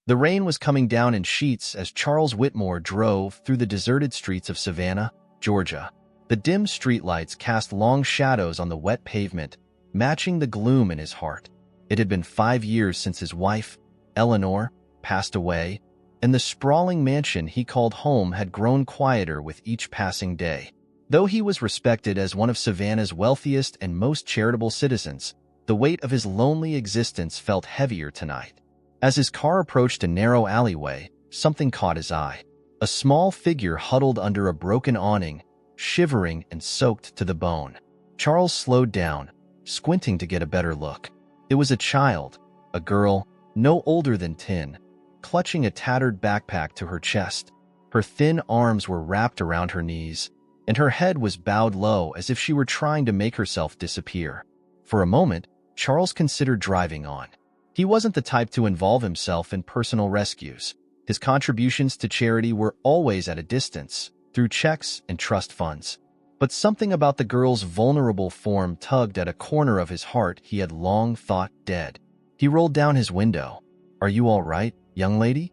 The rain was coming down in sheets as Charles Whitmore drove through the deserted streets of Savannah, Georgia. The dim streetlights cast long shadows on the wet pavement, matching the gloom in his heart. It had been 5 years since his wife, Eleanor, passed away, and the sprawling mansion he called home had grown quieter with each passing day. Though he was respected as one of Savannah's wealthiest and most charitable citizens, the weight of his lonely existence felt heavier tonight. As his car approached a narrow alleyway, something caught his eye. A small figure huddled under a broken awning, shivering and soaked to the bone. Charles slowed down, squinting to get a better look. It was a child, a girl, no older than 10, clutching a tattered backpack to her chest. Her thin arms were wrapped around her knees, and her head was bowed low as if she were trying to make herself disappear. For a moment, Charles considered driving on. He wasn't the type to involve himself in personal rescues. His contributions to charity were always at a distance, through checks and trust funds. But something about the girl's vulnerable form tugged at a corner of his heart he had long thought dead. He rolled down his window. "Are you all right, young lady?"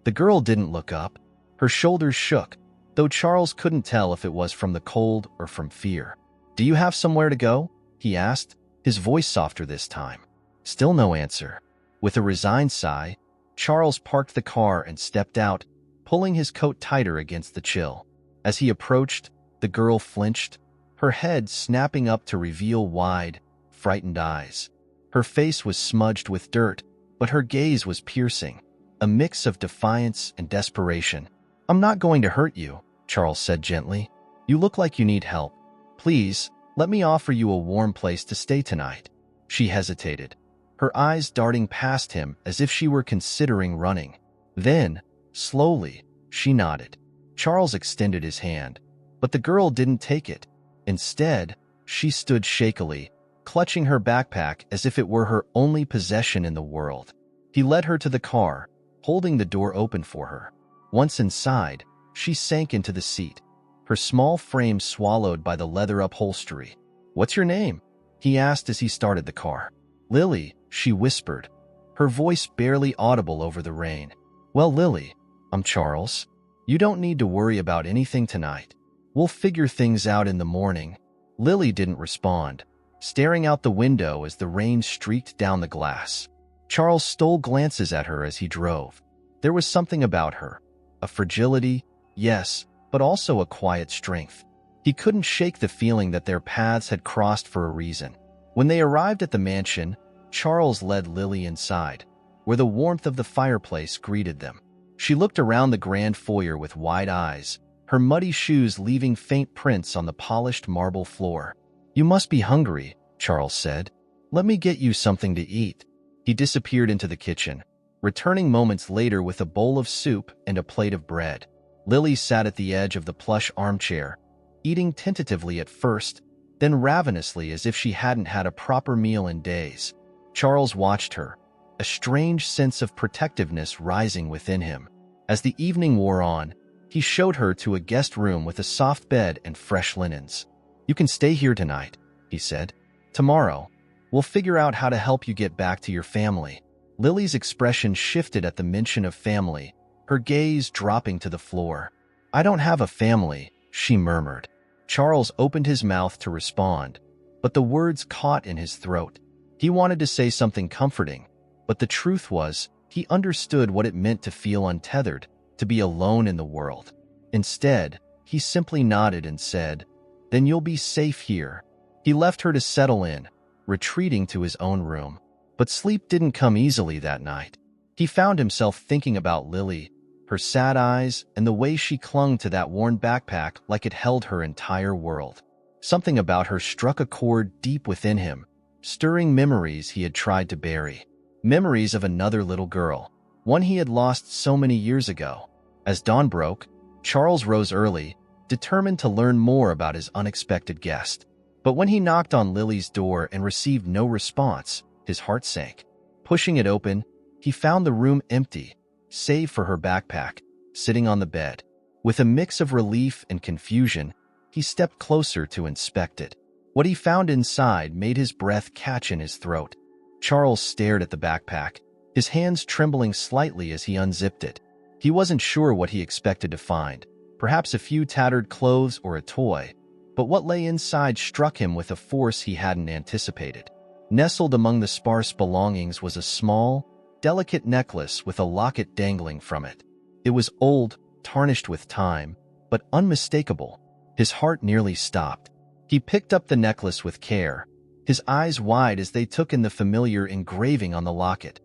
The girl didn't look up. Her shoulders shook, though Charles couldn't tell if it was from the cold or from fear. "Do you have somewhere to go?" he asked, his voice softer this time. Still no answer. With a resigned sigh, Charles parked the car and stepped out, pulling his coat tighter against the chill. As he approached, the girl flinched, her head snapping up to reveal wide, frightened eyes. Her face was smudged with dirt, but her gaze was piercing, a mix of defiance and desperation. "I'm not going to hurt you," Charles said gently. "You look like you need help. Please, let me offer you a warm place to stay tonight." She hesitated, her eyes darting past him as if she were considering running. Then, slowly, she nodded. Charles extended his hand, but the girl didn't take it. Instead, she stood shakily, clutching her backpack as if it were her only possession in the world. He led her to the car, holding the door open for her. Once inside, she sank into the seat, her small frame swallowed by the leather upholstery. "What's your name?" he asked as he started the car. "Lily," she whispered, her voice barely audible over the rain. "Well, Lily, I'm Charles. You don't need to worry about anything tonight. We'll figure things out in the morning." Lily didn't respond, staring out the window as the rain streaked down the glass. Charles stole glances at her as he drove. There was something about her, a fragility, yes, but also a quiet strength. He couldn't shake the feeling that their paths had crossed for a reason. When they arrived at the mansion, Charles led Lily inside, where the warmth of the fireplace greeted them. She looked around the grand foyer with wide eyes, her muddy shoes leaving faint prints on the polished marble floor. "You must be hungry," Charles said. "Let me get you something to eat." He disappeared into the kitchen, returning moments later with a bowl of soup and a plate of bread. Lily sat at the edge of the plush armchair, eating tentatively at first, then ravenously as if she hadn't had a proper meal in days. Charles watched her, a strange sense of protectiveness rising within him. As the evening wore on, he showed her to a guest room with a soft bed and fresh linens. "You can stay here tonight," he said. "Tomorrow, we'll figure out how to help you get back to your family." Lily's expression shifted at the mention of family, her gaze dropping to the floor. "I don't have a family," she murmured. Charles opened his mouth to respond, but the words caught in his throat. He wanted to say something comforting, but the truth was, he understood what it meant to feel untethered, to be alone in the world. Instead, he simply nodded and said, "Then you'll be safe here." He left her to settle in, retreating to his own room. But sleep didn't come easily that night. He found himself thinking about Lily, her sad eyes, and the way she clung to that worn backpack like it held her entire world. Something about her struck a chord deep within him, stirring memories he had tried to bury. Memories of another little girl, one he had lost so many years ago. As dawn broke, Charles rose early, determined to learn more about his unexpected guest. But when he knocked on Lily's door and received no response, his heart sank. Pushing it open, he found the room empty, save for her backpack, sitting on the bed. With a mix of relief and confusion, he stepped closer to inspect it. What he found inside made his breath catch in his throat. Charles stared at the backpack, his hands trembling slightly as he unzipped it. He wasn't sure what he expected to find, perhaps a few tattered clothes or a toy, but what lay inside struck him with a force he hadn't anticipated. Nestled among the sparse belongings was a small, delicate necklace with a locket dangling from it. It was old, tarnished with time, but unmistakable. His heart nearly stopped. He picked up the necklace with care, his eyes wide as they took in the familiar engraving on the locket.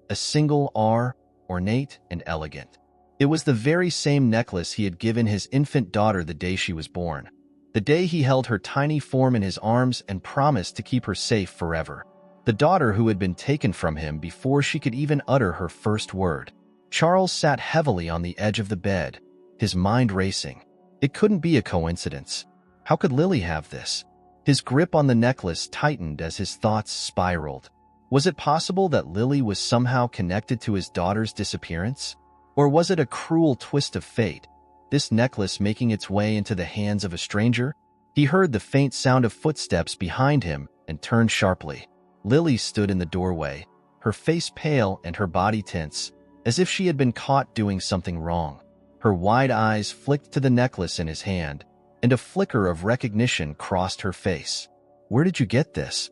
A single R, ornate and elegant. It was the very same necklace he had given his infant daughter the day she was born. The day he held her tiny form in his arms and promised to keep her safe forever. The daughter who had been taken from him before she could even utter her first word. Charles sat heavily on the edge of the bed, his mind racing. It couldn't be a coincidence. How could Lily have this? His grip on the necklace tightened as his thoughts spiraled. Was it possible that Lily was somehow connected to his daughter's disappearance? Or was it a cruel twist of fate, this necklace making its way into the hands of a stranger? He heard the faint sound of footsteps behind him and turned sharply. Lily stood in the doorway, her face pale and her body tense, as if she had been caught doing something wrong. Her wide eyes flicked to the necklace in his hand, and a flicker of recognition crossed her face. "Where did you get this?"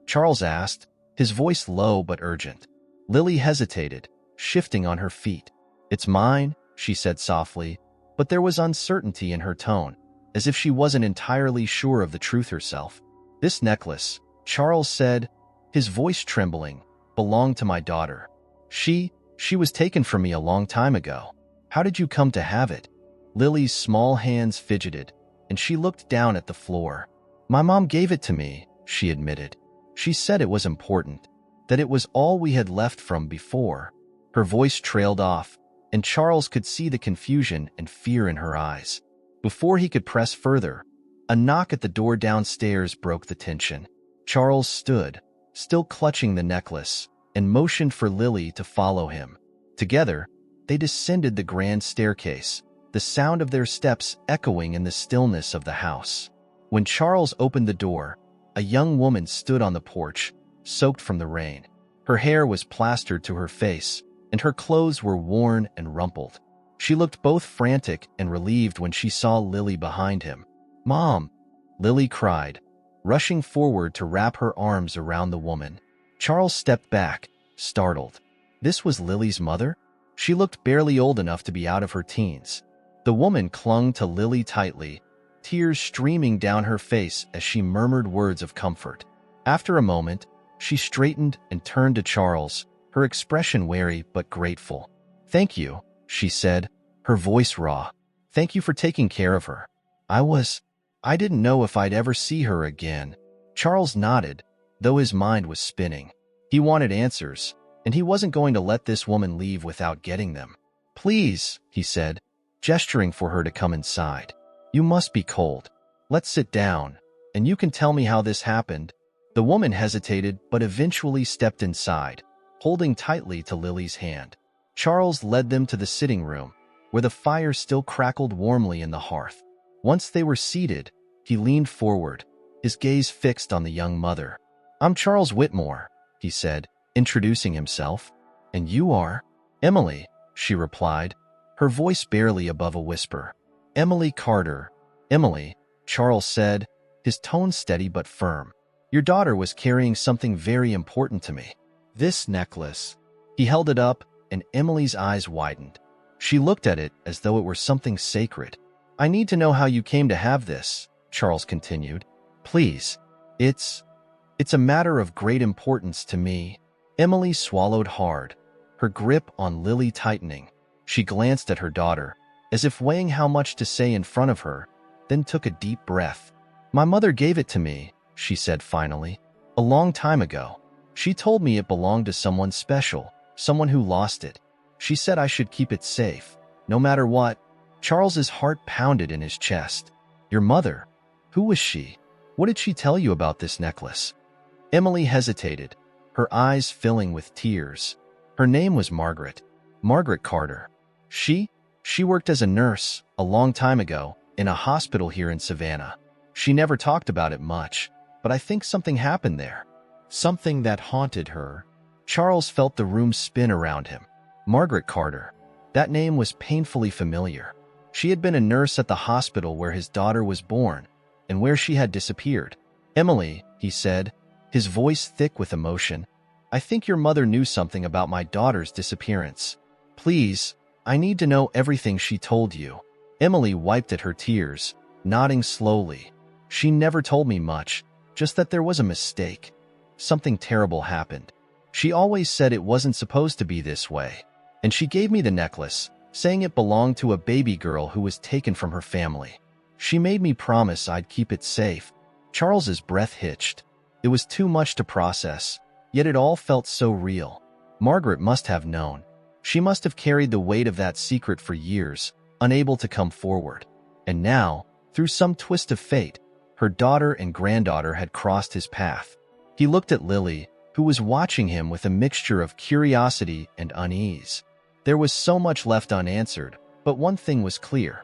Charles asked, his voice low but urgent. Lily hesitated, shifting on her feet. "It's mine," she said softly, but there was uncertainty in her tone, as if she wasn't entirely sure of the truth herself. "This necklace," Charles said, his voice trembling, "belonged to my daughter. She was taken from me a long time ago. How did you come to have it?" Lily's small hands fidgeted, and she looked down at the floor. "My mom gave it to me," she admitted. "She said it was important, that it was all we had left from before." Her voice trailed off, and Charles could see the confusion and fear in her eyes. Before he could press further, a knock at the door downstairs broke the tension. Charles stood, still clutching the necklace, and motioned for Lily to follow him. Together, they descended the grand staircase, the sound of their steps echoing in the stillness of the house. When Charles opened the door, a young woman stood on the porch, soaked from the rain. Her hair was plastered to her face, and her clothes were worn and rumpled. She looked both frantic and relieved when she saw Lily behind him. "Mom!" Lily cried, rushing forward to wrap her arms around the woman. Charles stepped back, startled. This was Lily's mother? She looked barely old enough to be out of her teens. The woman clung to Lily tightly, tears streaming down her face as she murmured words of comfort. After a moment, she straightened and turned to Charles, her expression wary but grateful. "Thank you," she said, her voice raw. "Thank you for taking care of her. I didn't know if I'd ever see her again." Charles nodded, though his mind was spinning. He wanted answers, and he wasn't going to let this woman leave without getting them. "Please," he said, gesturing for her to come inside. "You must be cold. Let's sit down, and you can tell me how this happened." The woman hesitated but eventually stepped inside, holding tightly to Lily's hand. Charles led them to the sitting room, where the fire still crackled warmly in the hearth. Once they were seated, he leaned forward, his gaze fixed on the young mother. "I'm Charles Whitmore," he said, introducing himself. "And you are?" "Emily," she replied, her voice barely above a whisper. "Emily Carter." "Emily," Charles said, his tone steady but firm. "Your daughter was carrying something very important to me. This necklace." He held it up, and Emily's eyes widened. She looked at it as though it were something sacred. "I need to know how you came to have this," Charles continued. "Please. It's a matter of great importance to me." Emily swallowed hard, her grip on Lily tightening. She glanced at her daughter, as if weighing how much to say in front of her, then took a deep breath. "My mother gave it to me," she said finally, "a long time ago. She told me it belonged to someone special, someone who lost it. She said I should keep it safe, no matter what." Charles's heart pounded in his chest. "Your mother? Who was she? What did she tell you about this necklace?" Emily hesitated, her eyes filling with tears. "Her name was Margaret Carter. She worked as a nurse, a long time ago, in a hospital here in Savannah. She never talked about it much, but I think something happened there. Something that haunted her." Charles felt the room spin around him. Margaret Carter. That name was painfully familiar. She had been a nurse at the hospital where his daughter was born and where she had disappeared. "Emily," he said, his voice thick with emotion, "I think your mother knew something about my daughter's disappearance. Please, I need to know everything she told you." Emily wiped at her tears, nodding slowly. "She never told me much, just that there was a mistake. Something terrible happened. She always said it wasn't supposed to be this way. And she gave me the necklace, saying it belonged to a baby girl who was taken from her family. She made me promise I'd keep it safe." Charles's breath hitched. It was too much to process, yet it all felt so real. Margaret must have known. She must have carried the weight of that secret for years, unable to come forward. And now, through some twist of fate, her daughter and granddaughter had crossed his path. He looked at Lily, who was watching him with a mixture of curiosity and unease. There was so much left unanswered, but one thing was clear.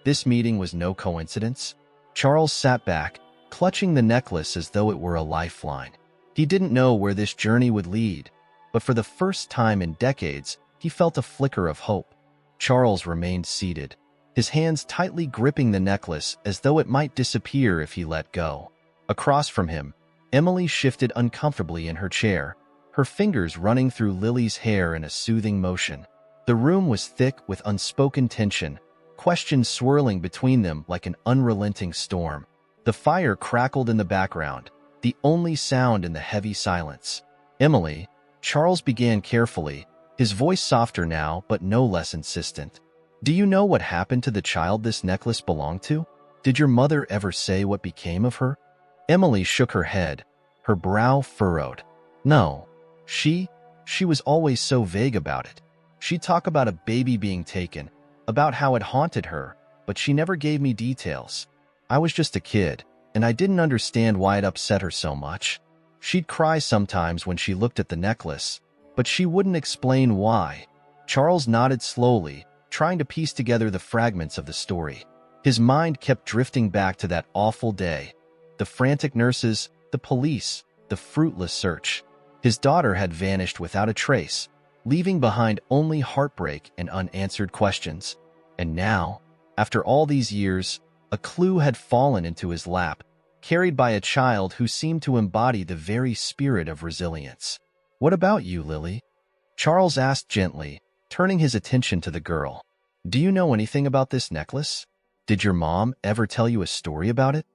This meeting was no coincidence. Charles sat back, clutching the necklace as though it were a lifeline. He didn't know where this journey would lead, but for the first time in decades, he felt a flicker of hope. Charles remained seated, his hands tightly gripping the necklace as though it might disappear if he let go. Across from him, Emily shifted uncomfortably in her chair, her fingers running through Lily's hair in a soothing motion. The room was thick with unspoken tension, questions swirling between them like an unrelenting storm. The fire crackled in the background, the only sound in the heavy silence. "Emily," Charles began carefully, his voice softer now but no less insistent. "Do you know what happened to the child this necklace belonged to? Did your mother ever say what became of her?" Emily shook her head, her brow furrowed. "No, she was always so vague about it. She'd talk about a baby being taken, about how it haunted her, but she never gave me details. I was just a kid, and I didn't understand why it upset her so much. She'd cry sometimes when she looked at the necklace, but she wouldn't explain why." Charles nodded slowly, trying to piece together the fragments of the story. His mind kept drifting back to that awful day. The frantic nurses, the police, the fruitless search. His daughter had vanished without a trace, leaving behind only heartbreak and unanswered questions. And now, after all these years, a clue had fallen into his lap, carried by a child who seemed to embody the very spirit of resilience. "What about you, Lily?" Charles asked gently, turning his attention to the girl. "Do you know anything about this necklace? Did your mom ever tell you a story about it?"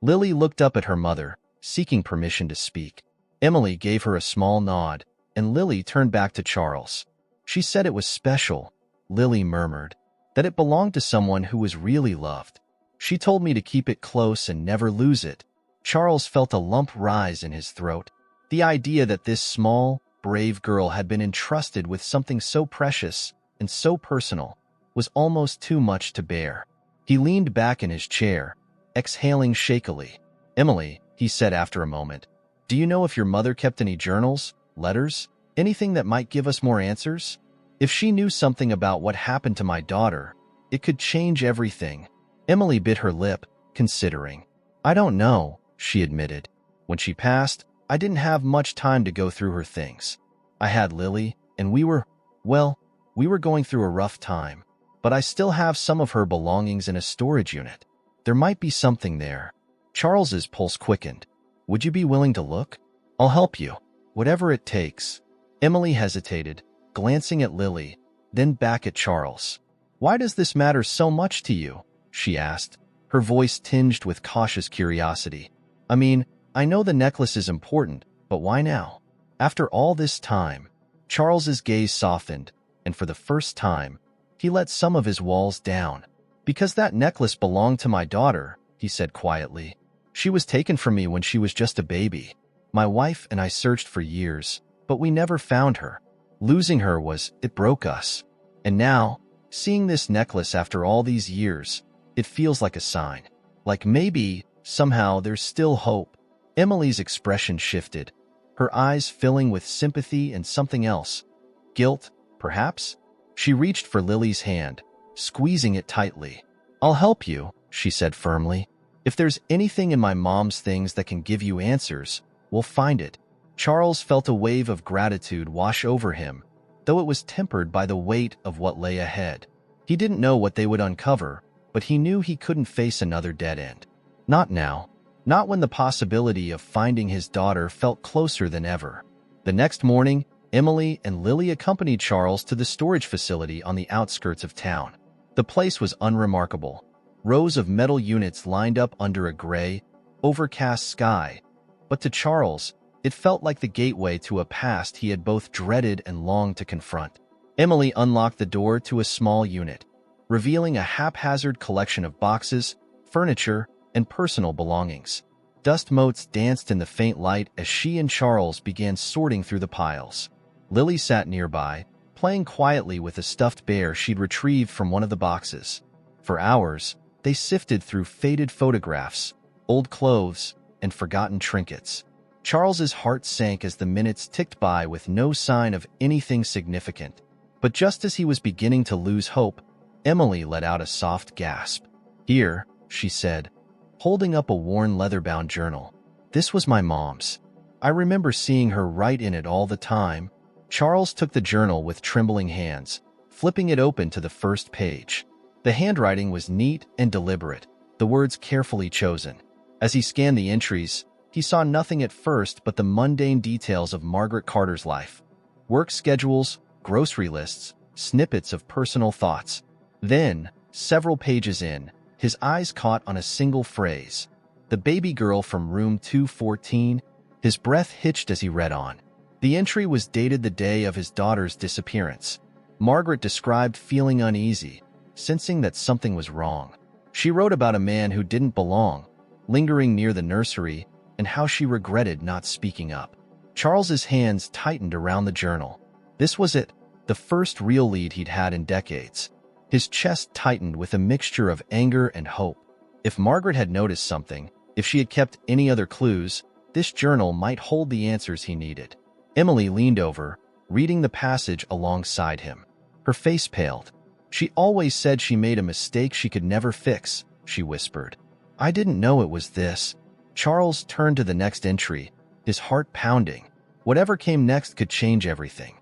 Lily looked up at her mother, seeking permission to speak. Emily gave her a small nod, and Lily turned back to Charles. "She said it was special," Lily murmured, "that it belonged to someone who was really loved. She told me to keep it close and never lose it." Charles felt a lump rise in his throat. The idea that this small, brave girl had been entrusted with something so precious and so personal was almost too much to bear. He leaned back in his chair, exhaling shakily. "Emily," he said after a moment, "do you know if your mother kept any journals, letters, anything that might give us more answers? If she knew something about what happened to my daughter, it could change everything." Emily bit her lip, considering. "I don't know," she admitted. "When she passed, I didn't have much time to go through her things. I had Lily, and we were going through a rough time. But I still have some of her belongings in a storage unit. There might be something there." Charles's pulse quickened. "Would you be willing to look? I'll help you, whatever it takes." Emily hesitated, glancing at Lily, then back at Charles. "Why does this matter so much to you?" she asked, her voice tinged with cautious curiosity. "I mean, I know the necklace is important, but why now?" After all this time, Charles's gaze softened, and for the first time, he let some of his walls down. "Because that necklace belonged to my daughter," he said quietly. "She was taken from me when she was just a baby. My wife and I searched for years, but we never found her. Losing her it broke us. And now, seeing this necklace after all these years, it feels like a sign. Like maybe, somehow, there's still hope." Emily's expression shifted, her eyes filling with sympathy and something else. Guilt, perhaps? She reached for Lily's hand, squeezing it tightly. "I'll help you," she said firmly. "If there's anything in my mom's things that can give you answers, we'll find it." Charles felt a wave of gratitude wash over him, though it was tempered by the weight of what lay ahead. He didn't know what they would uncover, but he knew he couldn't face another dead end. Not now. Not when the possibility of finding his daughter felt closer than ever. The next morning, Emily and Lily accompanied Charles to the storage facility on the outskirts of town. The place was unremarkable. Rows of metal units lined up under a gray, overcast sky. But to Charles, it felt like the gateway to a past he had both dreaded and longed to confront. Emily unlocked the door to a small unit, revealing a haphazard collection of boxes, furniture, and personal belongings. Dust motes danced in the faint light as she and Charles began sorting through the piles. Lily sat nearby, playing quietly with a stuffed bear she'd retrieved from one of the boxes. For hours, they sifted through faded photographs, old clothes, and forgotten trinkets. Charles's heart sank as the minutes ticked by with no sign of anything significant. But just as he was beginning to lose hope, Emily let out a soft gasp. "Here," she said, holding up a worn leather-bound journal. "This was my mom's. I remember seeing her write in it all the time." Charles took the journal with trembling hands, flipping it open to the first page. The handwriting was neat and deliberate, the words carefully chosen. As he scanned the entries, he saw nothing at first but the mundane details of Margaret Carter's life. Work schedules, grocery lists, snippets of personal thoughts. Then, several pages in, his eyes caught on a single phrase. "The baby girl from room 214. His breath hitched as he read on. The entry was dated the day of his daughter's disappearance. Margaret described feeling uneasy, sensing that something was wrong. She wrote about a man who didn't belong, lingering near the nursery, and how she regretted not speaking up. Charles's hands tightened around the journal. This was it, the first real lead he'd had in decades. His chest tightened with a mixture of anger and hope. If Margaret had noticed something, if she had kept any other clues, this journal might hold the answers he needed. Emily leaned over, reading the passage alongside him. Her face paled. "She always said she made a mistake she could never fix," she whispered. "I didn't know it was this." Charles turned to the next entry, his heart pounding. Whatever came next could change everything.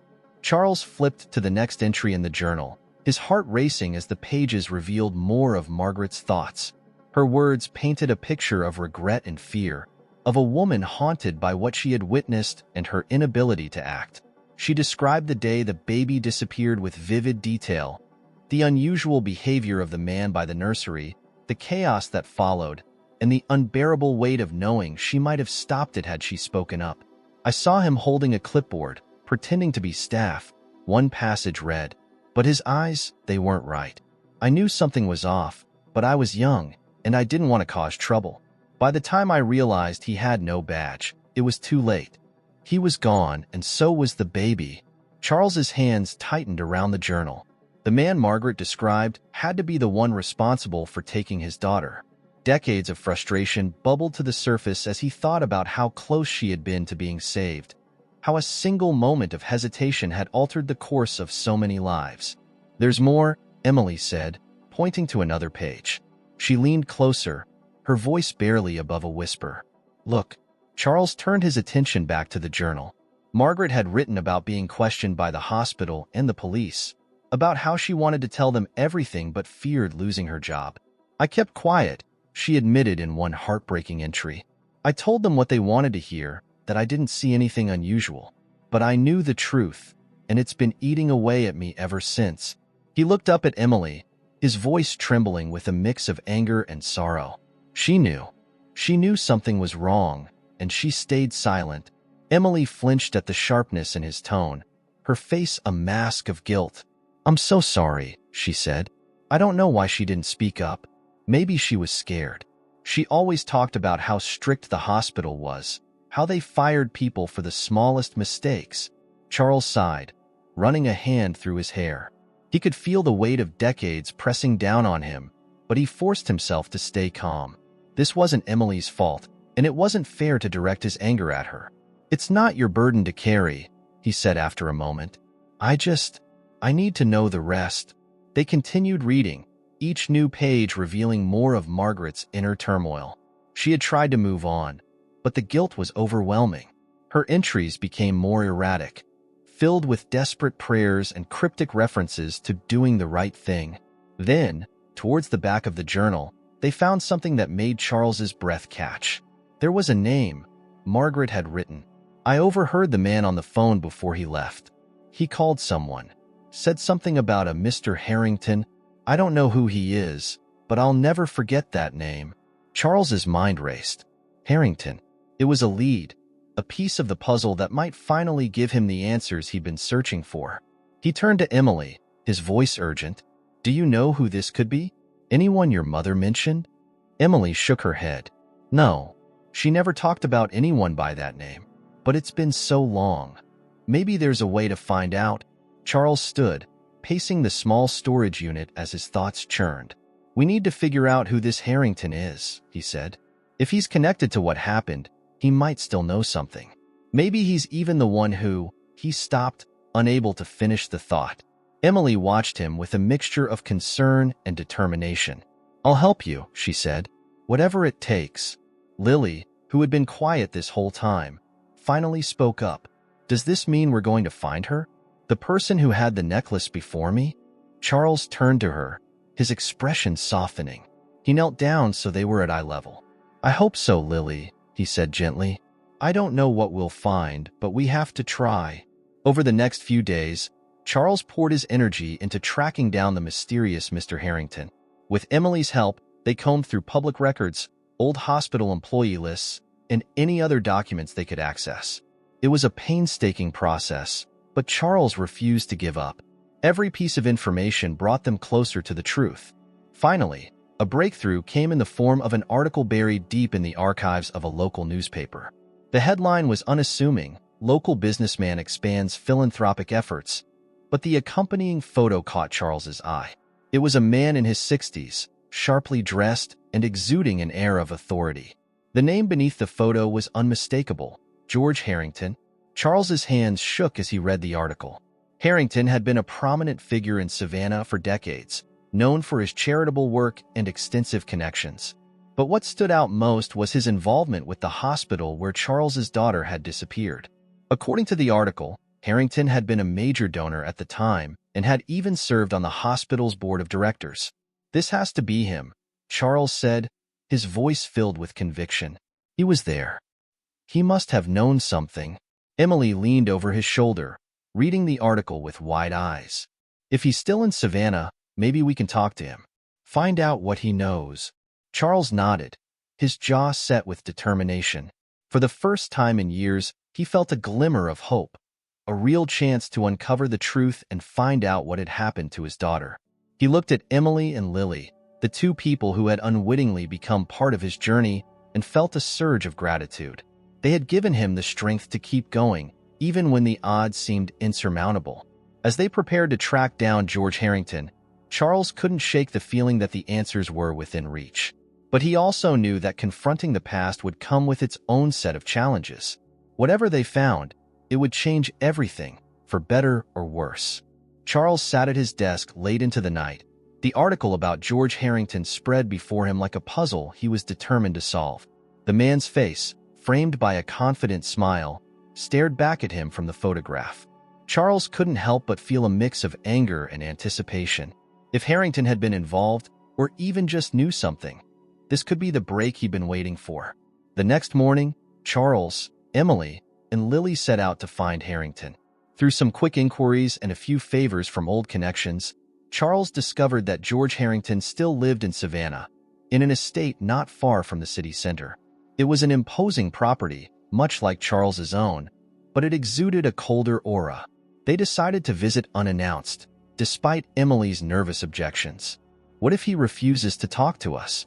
Charles flipped to the next entry in the journal, his heart racing as the pages revealed more of Margaret's thoughts. Her words painted a picture of regret and fear, of a woman haunted by what she had witnessed and her inability to act. She described the day the baby disappeared with vivid detail, the unusual behavior of the man by the nursery, the chaos that followed, and the unbearable weight of knowing she might have stopped it had she spoken up. "I saw him holding a clipboard, pretending to be staff," one passage read. "But his eyes, they weren't right. I knew something was off, but I was young, and I didn't want to cause trouble. By the time I realized he had no badge, it was too late. He was gone, and so was the baby." Charles's hands tightened around the journal. The man Margaret described had to be the one responsible for taking his daughter. Decades of frustration bubbled to the surface as he thought about how close she had been to being saved, how a single moment of hesitation had altered the course of so many lives. "There's more," Emily said, pointing to another page. She leaned closer, her voice barely above a whisper. "Look." Charles turned his attention back to the journal. Margaret had written about being questioned by the hospital and the police, about how she wanted to tell them everything but feared losing her job. "I kept quiet," she admitted in one heartbreaking entry. "I told them what they wanted to hear, that I didn't see anything unusual. But I knew the truth, and it's been eating away at me ever since." He looked up at Emily, his voice trembling with a mix of anger and sorrow. She knew. She knew something was wrong, and she stayed silent. Emily flinched at the sharpness in his tone, her face a mask of guilt. "I'm so sorry," she said. I don't know why she didn't speak up. Maybe she was scared. She always talked about how strict the hospital was, how they fired people for the smallest mistakes. Charles sighed, running a hand through his hair. He could feel the weight of decades pressing down on him, but he forced himself to stay calm. This wasn't Emily's fault, and it wasn't fair to direct his anger at her. "It's not your burden to carry," he said after a moment. I need to know the rest." They continued reading, each new page revealing more of Margaret's inner turmoil. She had tried to move on, but the guilt was overwhelming. Her entries became more erratic, filled with desperate prayers and cryptic references to doing the right thing. Then, towards the back of the journal, they found something that made Charles's breath catch. There was a name Margaret had written. "I overheard the man on the phone before he left. He called someone, said something about a Mr. Harrington. I don't know who he is, but I'll never forget that name." Charles's mind raced. Harrington. It was a lead, a piece of the puzzle that might finally give him the answers he'd been searching for. He turned to Emily, his voice urgent. "Do you know who this could be? Anyone your mother mentioned?" Emily shook her head. "No, she never talked about anyone by that name. But it's been so long. Maybe there's a way to find out." Charles stood, pacing the small storage unit as his thoughts churned. "We need to figure out who this Harrington is," he said. "If he's connected to what happened, he might still know something. Maybe he's even the one who—" He stopped, unable to finish the thought. Emily watched him with a mixture of concern and determination. "I'll help you," she said. "Whatever it takes." Lily, who had been quiet this whole time, finally spoke up. "Does this mean we're going to find her? The person who had the necklace before me?" Charles turned to her, his expression softening. He knelt down so they were at eye level. "I hope so, Lily," he said gently. "I don't know what we'll find, but we have to try." Over the next few days, Charles poured his energy into tracking down the mysterious Mr. Harrington. With Emily's help, they combed through public records, old hospital employee lists, and any other documents they could access. It was a painstaking process, but Charles refused to give up. Every piece of information brought them closer to the truth. Finally, a breakthrough came in the form of an article buried deep in the archives of a local newspaper. The headline was unassuming: "Local businessman expands philanthropic efforts," but the accompanying photo caught Charles's eye. It was a man in his 60s, sharply dressed and exuding an air of authority. The name beneath the photo was unmistakable: George Harrington. Charles's hands shook as he read the article. Harrington had been a prominent figure in Savannah for decades, known for his charitable work and extensive connections. But what stood out most was his involvement with the hospital where Charles's daughter had disappeared. According to the article, Harrington had been a major donor at the time and had even served on the hospital's board of directors. "This has to be him," Charles said, his voice filled with conviction. "He was there. He must have known something." Emily leaned over his shoulder, reading the article with wide eyes. "If he's still in Savannah, maybe we can talk to him. Find out what he knows." Charles nodded, his jaw set with determination. For the first time in years, he felt a glimmer of hope, a real chance to uncover the truth and find out what had happened to his daughter. He looked at Emily and Lily, the two people who had unwittingly become part of his journey, and felt a surge of gratitude. They had given him the strength to keep going, even when the odds seemed insurmountable. As they prepared to track down George Harrington, Charles couldn't shake the feeling that the answers were within reach. But he also knew that confronting the past would come with its own set of challenges. Whatever they found, it would change everything, for better or worse. Charles sat at his desk late into the night. The article about George Harrington spread before him like a puzzle he was determined to solve. The man's face, framed by a confident smile, stared back at him from the photograph. Charles couldn't help but feel a mix of anger and anticipation. If Harrington had been involved, or even just knew something, this could be the break he'd been waiting for. The next morning, Charles, Emily, and Lily set out to find Harrington. Through some quick inquiries and a few favors from old connections, Charles discovered that George Harrington still lived in Savannah, in an estate not far from the city center. It was an imposing property, much like Charles's own, but it exuded a colder aura. They decided to visit unannounced, despite Emily's nervous objections. "What if he refuses to talk to us?"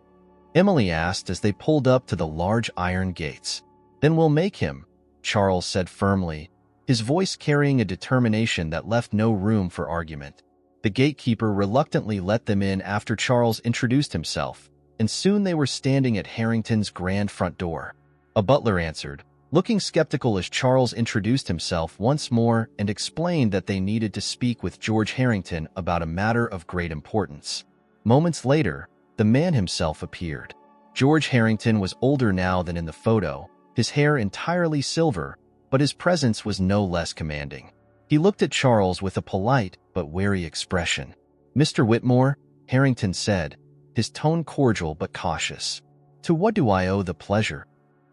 Emily asked as they pulled up to the large iron gates. "Then we'll make him," Charles said firmly, his voice carrying a determination that left no room for argument. The gatekeeper reluctantly let them in after Charles introduced himself, and soon they were standing at Harrington's grand front door. A butler answered, looking skeptical as Charles introduced himself once more and explained that they needed to speak with George Harrington about a matter of great importance. Moments later, the man himself appeared. George Harrington was older now than in the photo, his hair entirely silver, but his presence was no less commanding. He looked at Charles with a polite but wary expression. "Mr. Whitmore," Harrington said, his tone cordial but cautious. "To what do I owe the pleasure?"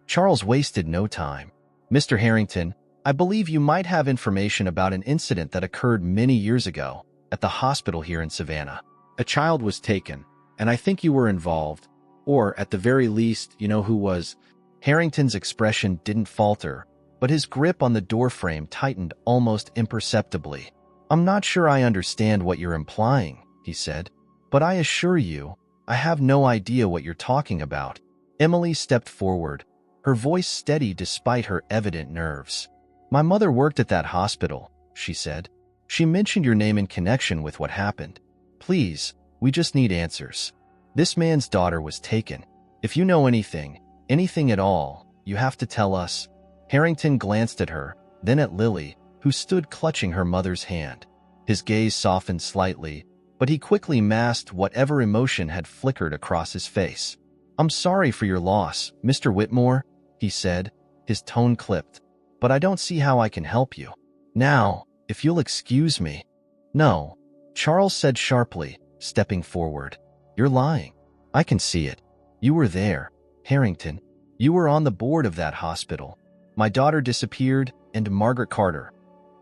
Charles wasted no time. "Mr. Harrington, I believe you might have information about an incident that occurred many years ago at the hospital here in Savannah. A child was taken, and I think you were involved, or at the very least, you know who was." Harrington's expression didn't falter, but his grip on the doorframe tightened almost imperceptibly. "I'm not sure I understand what you're implying," he said, "but I assure you, I have no idea what you're talking about." Emily stepped forward, her voice steady despite her evident nerves. "My mother worked at that hospital," she said. "She mentioned your name in connection with what happened. Please, we just need answers. This man's daughter was taken. If you know anything at all, you have to tell us." Harrington glanced at her, then at Lily, who stood clutching her mother's hand. His gaze softened slightly, but he quickly masked whatever emotion had flickered across his face. "I'm sorry for your loss, Mr. Whitmore," he said, his tone clipped, "but I don't see how I can help you. Now, if you'll excuse me." "No," Charles said sharply, stepping forward. "You're lying. I can see it. You were there, Harrington. You were on the board of that hospital. My daughter disappeared, and Margaret Carter,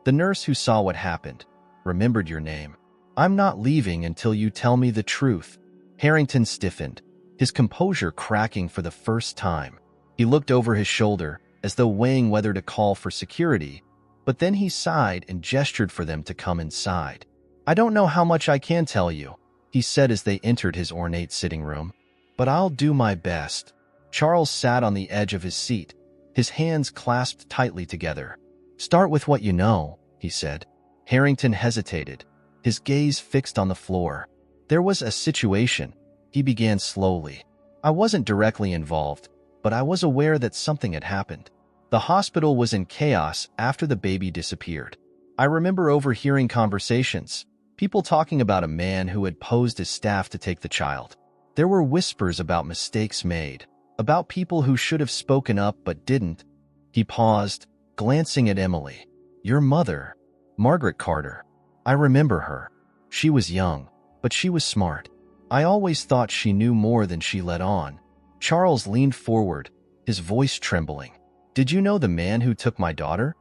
the nurse who saw what happened, remembered your name. I'm not leaving until you tell me the truth." Harrington stiffened, his composure cracking for the first time. He looked over his shoulder, as though weighing whether to call for security, but then he sighed and gestured for them to come inside. "I don't know how much I can tell you," he said as they entered his ornate sitting room, "but I'll do my best." Charles sat on the edge of his seat, his hands clasped tightly together. "Start with what you know," he said. Harrington hesitated, his gaze fixed on the floor. "There was a situation," he began slowly. "I wasn't directly involved, but I was aware that something had happened. The hospital was in chaos after the baby disappeared. I remember overhearing conversations, people talking about a man who had posed as staff to take the child. There were whispers about mistakes made, about people who should have spoken up but didn't." He paused, glancing at Emily. "Your mother, Margaret Carter. I remember her. She was young, but she was smart. I always thought she knew more than she let on." Charles leaned forward, his voice trembling. "Did you know the man who took my daughter?"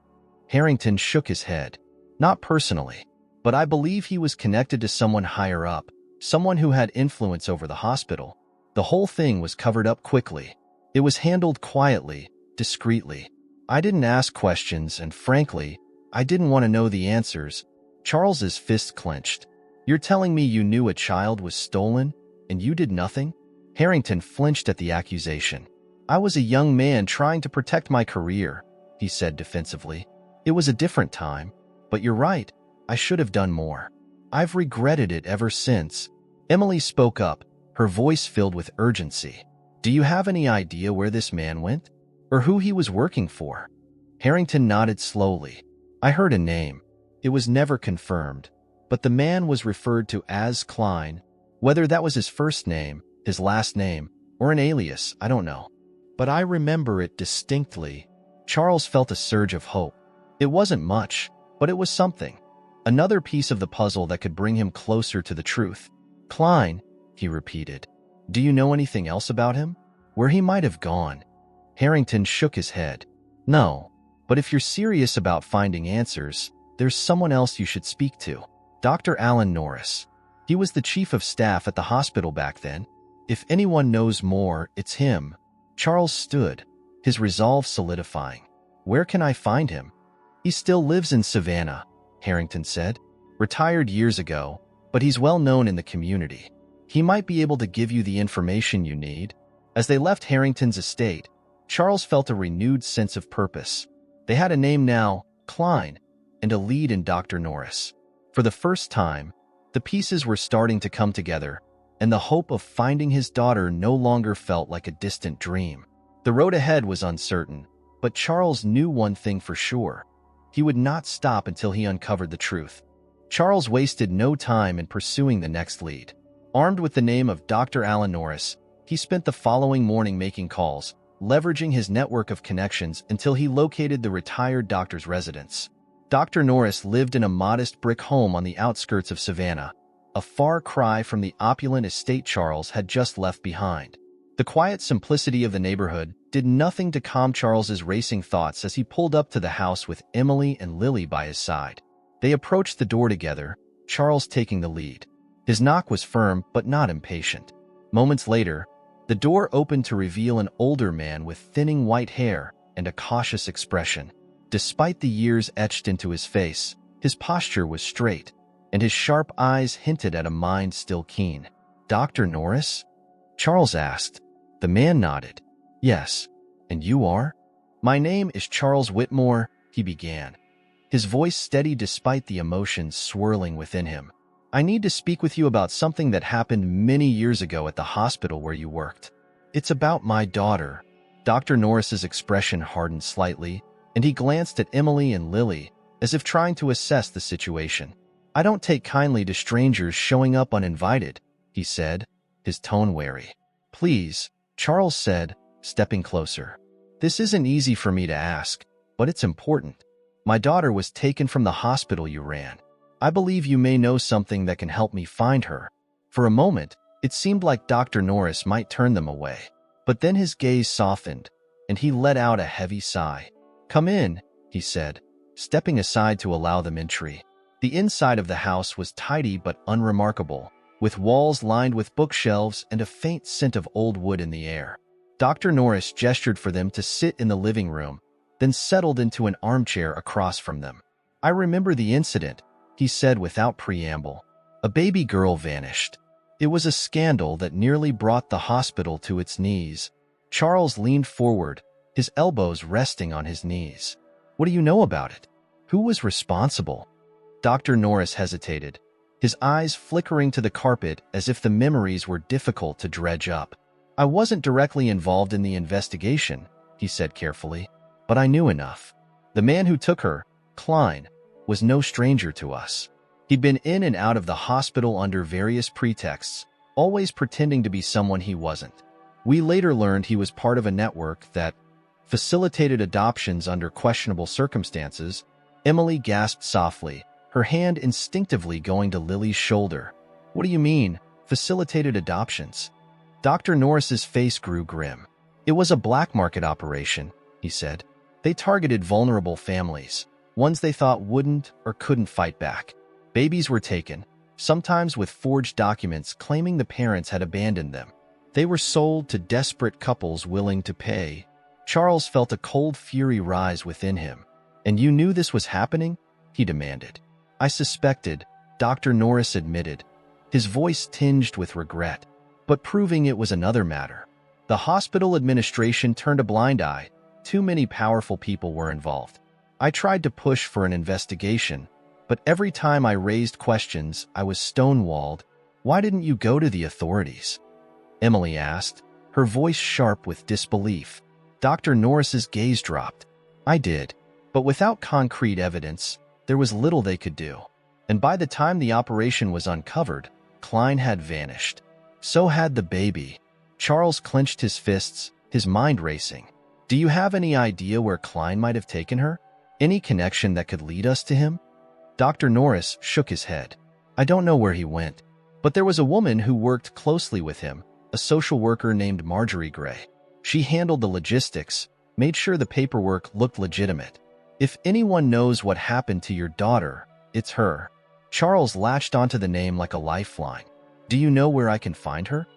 Harrington shook his head. "Not personally, but I believe he was connected to someone higher up, someone who had influence over the hospital. The whole thing was covered up quickly. It was handled quietly, discreetly. I didn't ask questions, and frankly, I didn't want to know the answers." Charles's fist clenched. "You're telling me you knew a child was stolen, and you did nothing?" Harrington flinched at the accusation. "I was a young man trying to protect my career," he said defensively. "It was a different time, but you're right, I should have done more. I've regretted it ever since." Emily spoke up, her voice filled with urgency. "Do you have any idea where this man went? Or who he was working for?" Harrington nodded slowly. "I heard a name. It was never confirmed, but the man was referred to as Klein. Whether that was his first name, his last name, or an alias, I don't know. But I remember it distinctly." Charles felt a surge of hope. It wasn't much, but it was something. Another piece of the puzzle that could bring him closer to the truth. "Klein," he repeated. "Do you know anything else about him? Where he might have gone?" Harrington shook his head. "No, but if you're serious about finding answers, there's someone else you should speak to. Dr. Alan Norris. He was the chief of staff at the hospital back then. If anyone knows more, it's him." Charles stood, his resolve solidifying. "Where can I find him?" "He still lives in Savannah," Harrington said. "Retired years ago, but he's well known in the community. He might be able to give you the information you need." As they left Harrington's estate, Charles felt a renewed sense of purpose. They had a name now, Klein, and a lead in Dr. Norris. For the first time, the pieces were starting to come together, and the hope of finding his daughter no longer felt like a distant dream. The road ahead was uncertain, but Charles knew one thing for sure. He would not stop until he uncovered the truth. Charles wasted no time in pursuing the next lead. Armed with the name of Dr. Alan Norris, he spent the following morning making calls, leveraging his network of connections until he located the retired doctor's residence. Dr. Norris lived in a modest brick home on the outskirts of Savannah, a far cry from the opulent estate Charles had just left behind. The quiet simplicity of the neighborhood did nothing to calm Charles's racing thoughts as he pulled up to the house with Emily and Lily by his side. They approached the door together, Charles taking the lead. His knock was firm but not impatient. Moments later, the door opened to reveal an older man with thinning white hair and a cautious expression. Despite the years etched into his face, his posture was straight, and his sharp eyes hinted at a mind still keen. "Dr. Norris?" Charles asked. The man nodded. "Yes. And you are?" "My name is Charles Whitmore," he began, his voice steady despite the emotions swirling within him. "I need to speak with you about something that happened many years ago at the hospital where you worked. It's about my daughter." Dr. Norris's expression hardened slightly, and he glanced at Emily and Lily, as if trying to assess the situation. "I don't take kindly to strangers showing up uninvited," he said, his tone wary. "Please," Charles said, stepping closer. "This isn't easy for me to ask, but it's important. My daughter was taken from the hospital you ran. I believe you may know something that can help me find her." For a moment, it seemed like Dr. Norris might turn them away. But then his gaze softened, and he let out a heavy sigh. "Come in," he said, stepping aside to allow them entry. The inside of the house was tidy but unremarkable, with walls lined with bookshelves and a faint scent of old wood in the air. Dr. Norris gestured for them to sit in the living room, then settled into an armchair across from them. "I remember the incident," he said without preamble. "A baby girl vanished. It was a scandal that nearly brought the hospital to its knees." Charles leaned forward, his elbows resting on his knees. "What do you know about it? Who was responsible?" Dr. Norris hesitated, his eyes flickering to the carpet as if the memories were difficult to dredge up. "I wasn't directly involved in the investigation," he said carefully, "but I knew enough. The man who took her, Klein, was no stranger to us. He'd been in and out of the hospital under various pretexts, always pretending to be someone he wasn't. We later learned he was part of a network that facilitated adoptions under questionable circumstances." Emily gasped softly, her hand instinctively going to Lily's shoulder. "What do you mean, facilitated adoptions?" Dr. Norris's face grew grim. "It was a black market operation," he said. "They targeted vulnerable families, ones they thought wouldn't or couldn't fight back. Babies were taken, sometimes with forged documents claiming the parents had abandoned them. They were sold to desperate couples willing to pay." Charles felt a cold fury rise within him. "And you knew this was happening?" he demanded. "I suspected," Dr. Norris admitted, his voice tinged with regret, "but proving it was another matter. The hospital administration turned a blind eye. Too many powerful people were involved. I tried to push for an investigation, but every time I raised questions, I was stonewalled." "Why didn't you go to the authorities?" Emily asked, her voice sharp with disbelief. Dr. Norris's gaze dropped. "I did, but without concrete evidence, there was little they could do. And by the time the operation was uncovered, Klein had vanished. So had the baby." Charles clenched his fists, his mind racing. "Do you have any idea where Klein might have taken her? Any connection that could lead us to him?" Dr. Norris shook his head. "I don't know where he went, but there was a woman who worked closely with him, a social worker named Marjorie Gray. She handled the logistics, made sure the paperwork looked legitimate. If anyone knows what happened to your daughter, it's her." Charles latched onto the name like a lifeline. "Do you know where I can find her?"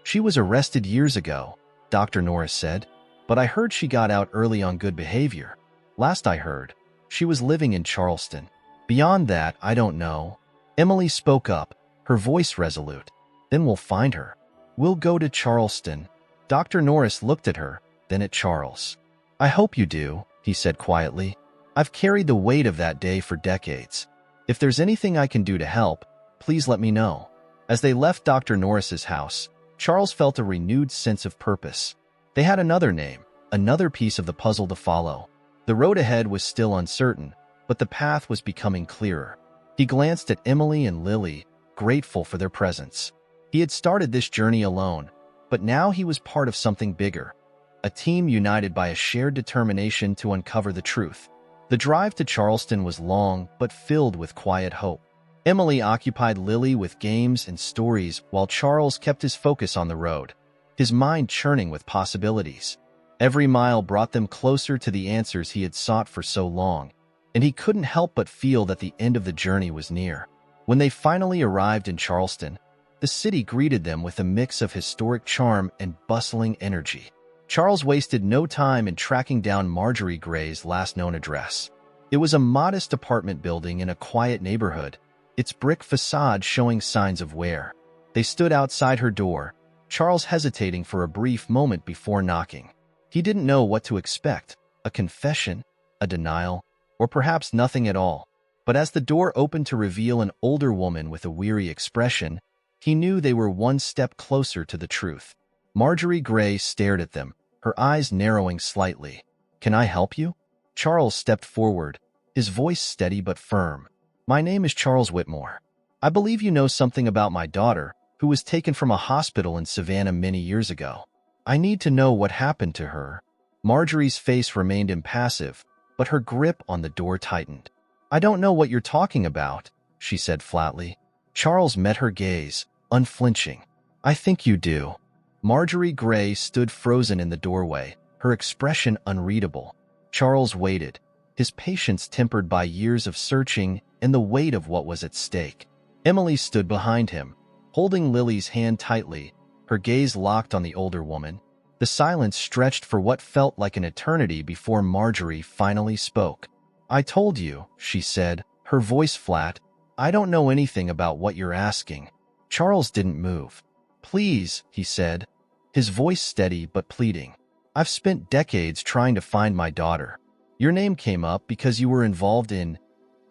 "She was arrested years ago," Dr. Norris said, "but I heard she got out early on good behavior. Last I heard, she was living in Charleston. Beyond that, I don't know." Emily spoke up, her voice resolute. "Then we'll find her. We'll go to Charleston." Dr. Norris looked at her, then at Charles. "I hope you do," he said quietly. "I've carried the weight of that day for decades. If there's anything I can do to help, please let me know." As they left Dr. Norris's house, Charles felt a renewed sense of purpose. They had another name, another piece of the puzzle to follow. The road ahead was still uncertain, but the path was becoming clearer. He glanced at Emily and Lily, grateful for their presence. He had started this journey alone, but now he was part of something bigger. a team united by a shared determination to uncover the truth. The drive to Charleston was long but filled with quiet hope. Emily occupied Lily with games and stories while Charles kept his focus on the road, his mind churning with possibilities. Every mile brought them closer to the answers he had sought for so long, and he couldn't help but feel that the end of the journey was near. When they finally arrived in Charleston, the city greeted them with a mix of historic charm and bustling energy. Charles wasted no time in tracking down Marjorie Gray's last known address. It was a modest apartment building in a quiet neighborhood, its brick facade showing signs of wear. They stood outside her door, Charles hesitating for a brief moment before knocking. He didn't know what to expect, a confession, a denial, or perhaps nothing at all. But as the door opened to reveal an older woman with a weary expression, he knew they were one step closer to the truth. Marjorie Gray stared at them, her eyes narrowing slightly. "Can I help you?" Charles stepped forward, his voice steady but firm. "My name is Charles Whitmore. I believe you know something about my daughter, who was taken from a hospital in Savannah many years ago. I need to know what happened to her." Marjorie's face remained impassive, but her grip on the door tightened. "I don't know what you're talking about," she said flatly. Charles met her gaze, unflinching. "I think you do." Marjorie Gray stood frozen in the doorway, her expression unreadable. Charles waited, his patience tempered by years of searching and the weight of what was at stake. Emily stood behind him, holding Lily's hand tightly, her gaze locked on the older woman. The silence stretched for what felt like an eternity before Marjorie finally spoke. "I told you," she said, her voice flat. "I don't know anything about what you're asking." Charles didn't move. "Please," he said, his voice steady but pleading. "I've spent decades trying to find my daughter. Your name came up because you were involved in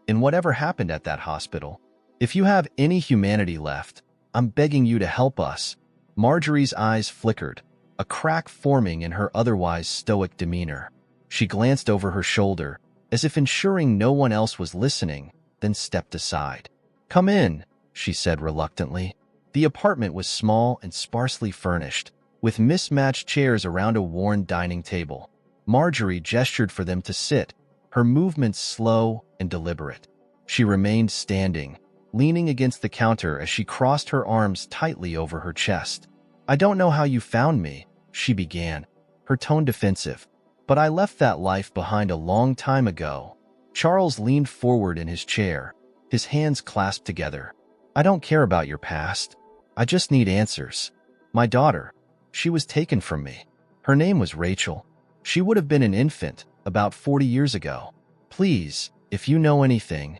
whatever happened at that hospital. If you have any humanity left, I'm begging you to help us." Marjorie's eyes flickered, a crack forming in her otherwise stoic demeanor. She glanced over her shoulder, as if ensuring no one else was listening, then stepped aside. "Come in," she said reluctantly. The apartment was small and sparsely furnished, with mismatched chairs around a worn dining table. Marjorie gestured for them to sit, her movements slow and deliberate. She remained standing, leaning against the counter as she crossed her arms tightly over her chest. "I don't know how you found me," she began, her tone defensive, "but I left that life behind a long time ago." Charles leaned forward in his chair, his hands clasped together. "I don't care about your past. I just need answers. My daughter, she was taken from me. Her name was Rachel. She would have been an infant about 40 years ago. Please, if you know anything."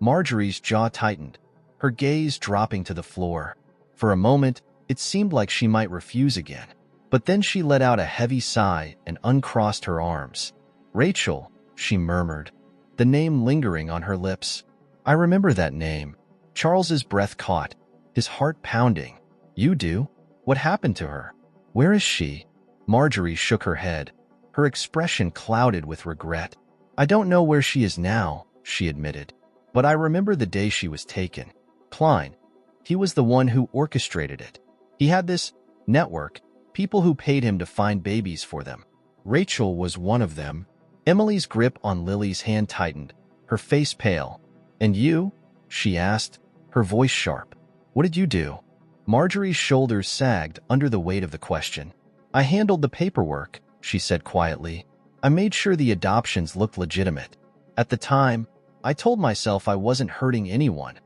Marjorie's jaw tightened, her gaze dropping to the floor. For a moment, it seemed like she might refuse again. But then she let out a heavy sigh and uncrossed her arms. "Rachel," she murmured, the name lingering on her lips. "I remember that name." Charles's breath caught, his heart pounding. "You do? What happened to her? Where is she?" Marjorie shook her head, her expression clouded with regret. "I don't know where she is now," she admitted, "but I remember the day she was taken. Klein, he was the one who orchestrated it. He had this network, people who paid him to find babies for them. Rachel was one of them." Emily's grip on Lily's hand tightened, her face pale. "And you?" she asked, her voice sharp. "What did you do?" Marjorie's shoulders sagged under the weight of the question. "I handled the paperwork," she said quietly. "I made sure the adoptions looked legitimate. At the time, I told myself I wasn't hurting anyone,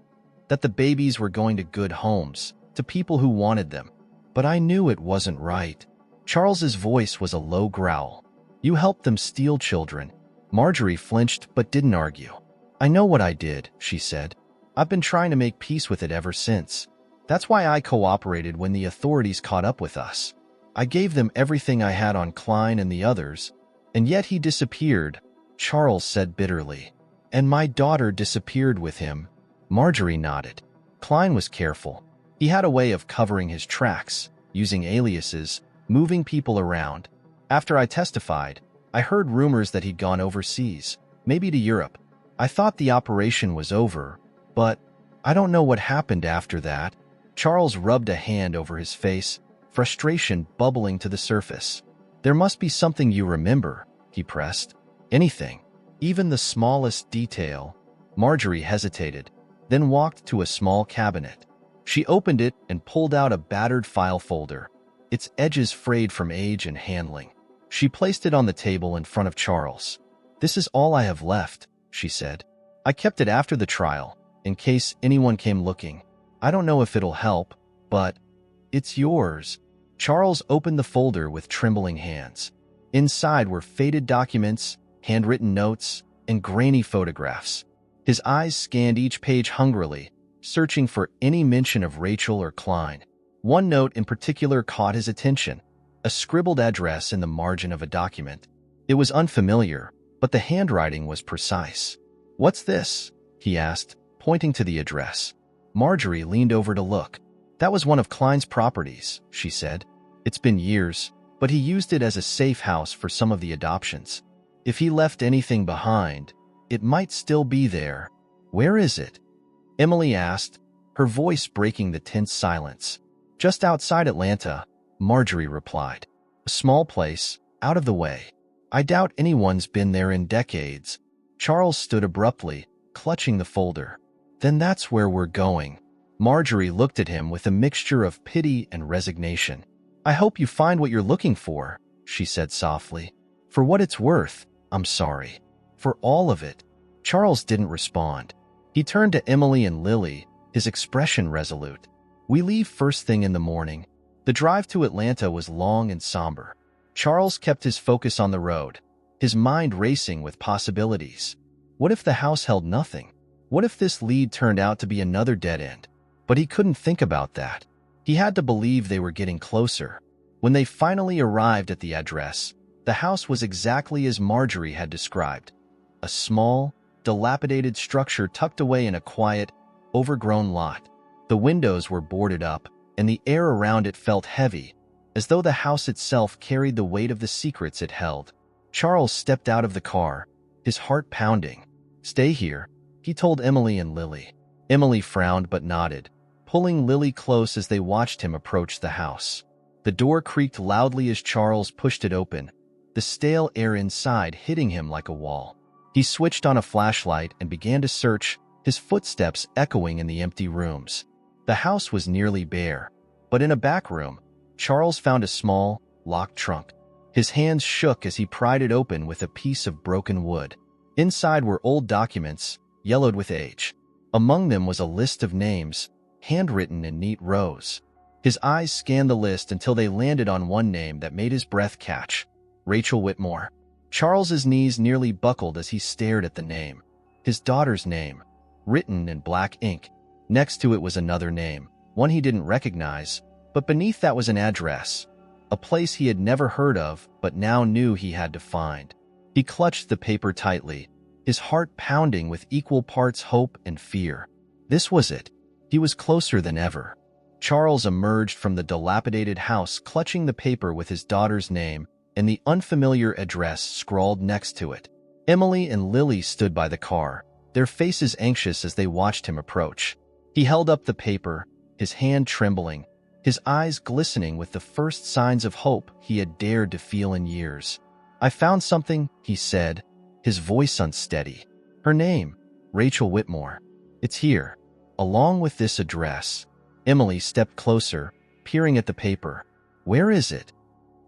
that the babies were going to good homes, to people who wanted them. But I knew it wasn't right." Charles's voice was a low growl. "You helped them steal children." Marjorie flinched but didn't argue. "I know what I did," she said. "I've been trying to make peace with it ever since. That's why I cooperated when the authorities caught up with us. I gave them everything I had on Klein and the others, and yet he disappeared," Charles said bitterly. "And my daughter disappeared with him." Marjorie nodded. "Klein was careful. He had a way of covering his tracks, using aliases, moving people around. After I testified, I heard rumors that he'd gone overseas, maybe to Europe. I thought the operation was over, but I don't know what happened after that." Charles rubbed a hand over his face, frustration bubbling to the surface. There must be something you remember, he pressed. Anything. Even the smallest detail. Marjorie hesitated, then walked to a small cabinet. She opened it and pulled out a battered file folder, its edges frayed from age and handling. She placed it on the table in front of Charles. This is all I have left, she said. I kept it after the trial, in case anyone came looking. I don't know if it'll help, but it's yours. Charles opened the folder with trembling hands. Inside were faded documents, handwritten notes, and grainy photographs. His eyes scanned each page hungrily, searching for any mention of Rachel or Klein. One note in particular caught his attention, a scribbled address in the margin of a document. It was unfamiliar, but the handwriting was precise. What's this? He asked, pointing to the address. Marjorie leaned over to look. That was one of Klein's properties, she said. It's been years, but he used it as a safe house for some of the adoptions. If he left anything behind, it might still be there. Where is it? Emily asked, her voice breaking the tense silence. Just outside Atlanta, Marjorie replied. A small place, out of the way. I doubt anyone's been there in decades. Charles stood abruptly, clutching the folder. Then that's where we're going. Marjorie looked at him with a mixture of pity and resignation. I hope you find what you're looking for, she said softly. For what it's worth, I'm sorry. For all of it. Charles didn't respond. He turned to Emily and Lily, his expression resolute. We leave first thing in the morning. The drive to Atlanta was long and somber. Charles kept his focus on the road, his mind racing with possibilities. What if the house held nothing? What if this lead turned out to be another dead end? But he couldn't think about that. He had to believe they were getting closer. When they finally arrived at the address, the house was exactly as Marjorie had described. A small, dilapidated structure tucked away in a quiet, overgrown lot. The windows were boarded up, and the air around it felt heavy, as though the house itself carried the weight of the secrets it held. Charles stepped out of the car, his heart pounding. Stay here, he told Emily and Lily. Emily frowned but nodded, pulling Lily close as they watched him approach the house. The door creaked loudly as Charles pushed it open, the stale air inside hitting him like a wall. He switched on a flashlight and began to search, his footsteps echoing in the empty rooms. The house was nearly bare, but in a back room, Charles found a small, locked trunk. His hands shook as he pried it open with a piece of broken wood. Inside were old documents, yellowed with age. Among them was a list of names, handwritten in neat rows. His eyes scanned the list until they landed on one name that made his breath catch. Rachel Whitmore. Charles's knees nearly buckled as he stared at the name. His daughter's name, written in black ink. Next to it was another name, one he didn't recognize, but beneath that was an address, a place he had never heard of but now knew he had to find. He clutched the paper tightly, his heart pounding with equal parts hope and fear. This was it. He was closer than ever. Charles emerged from the dilapidated house clutching the paper with his daughter's name and the unfamiliar address scrawled next to it. Emily and Lily stood by the car, their faces anxious as they watched him approach. He held up the paper, his hand trembling, his eyes glistening with the first signs of hope he had dared to feel in years. I found something, he said, his voice unsteady. Her name, Rachel Whitmore. It's here, along with this address. Emily stepped closer, peering at the paper. Where is it?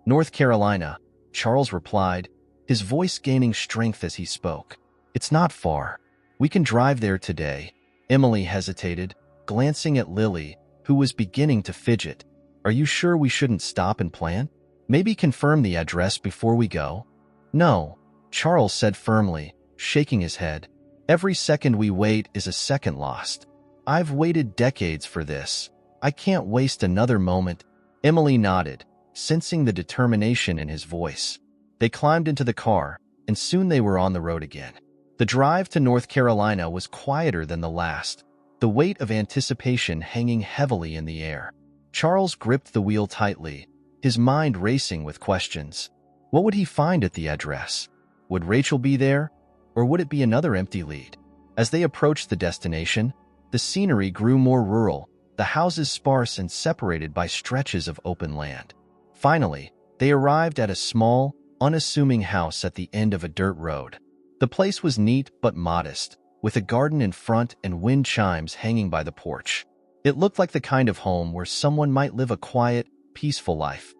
North Carolina, Charles replied, his voice gaining strength as he spoke. It's not far. We can drive there today. Emily hesitated, glancing at Lily, who was beginning to fidget. Are you sure we shouldn't stop and plan? Maybe confirm the address before we go? No, Charles said firmly, shaking his head. Every second we wait is a second lost. I've waited decades for this. I can't waste another moment. Emily nodded, sensing the determination in his voice. They climbed into the car, and soon they were on the road again. The drive to North Carolina was quieter than the last, the weight of anticipation hanging heavily in the air. Charles gripped the wheel tightly, his mind racing with questions. What would he find at the address? Would Rachel be there, or would it be another empty lead? As they approached the destination, the scenery grew more rural, the houses sparse and separated by stretches of open land. Finally, They arrived at a small, unassuming house at the end of a dirt road. The place was neat but modest, with a garden in front and wind chimes hanging by the porch. It looked like the kind of home where someone might live a quiet, peaceful life.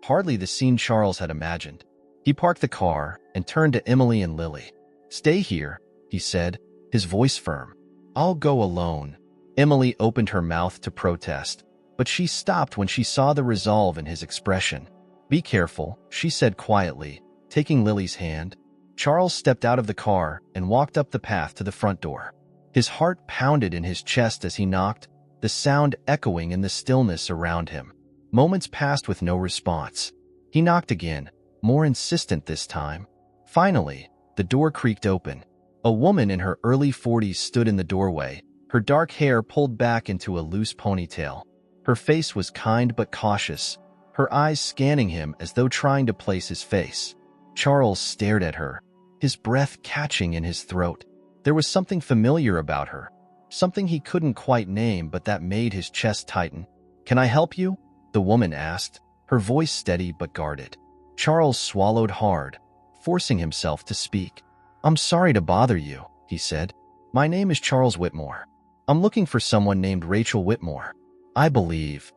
Hardly the scene Charles had imagined. He parked the car and turned to Emily and Lily. "Stay here," he said, his voice firm. "I'll go alone." Emily opened her mouth to protest, but she stopped when she saw the resolve in his expression. "Be careful," she said quietly, taking Lily's hand. Charles stepped out of the car and walked up the path to the front door. His heart pounded in his chest as he knocked, the sound echoing in the stillness around him. Moments passed with no response. He knocked again, more insistent this time. Finally, the door creaked open. A woman in her early 40s stood in the doorway, her dark hair pulled back into a loose ponytail. Her face was kind but cautious, her eyes scanning him as though trying to place his face. Charles stared at her, his breath catching in his throat. There was something familiar about her, something he couldn't quite name but that made his chest tighten. "Can I help you?" the woman asked, her voice steady but guarded. Charles swallowed hard, forcing himself to speak. "I'm sorry to bother you," he said. "My name is Charles Whitmore. I'm looking for someone named Rachel Whitmore. I believe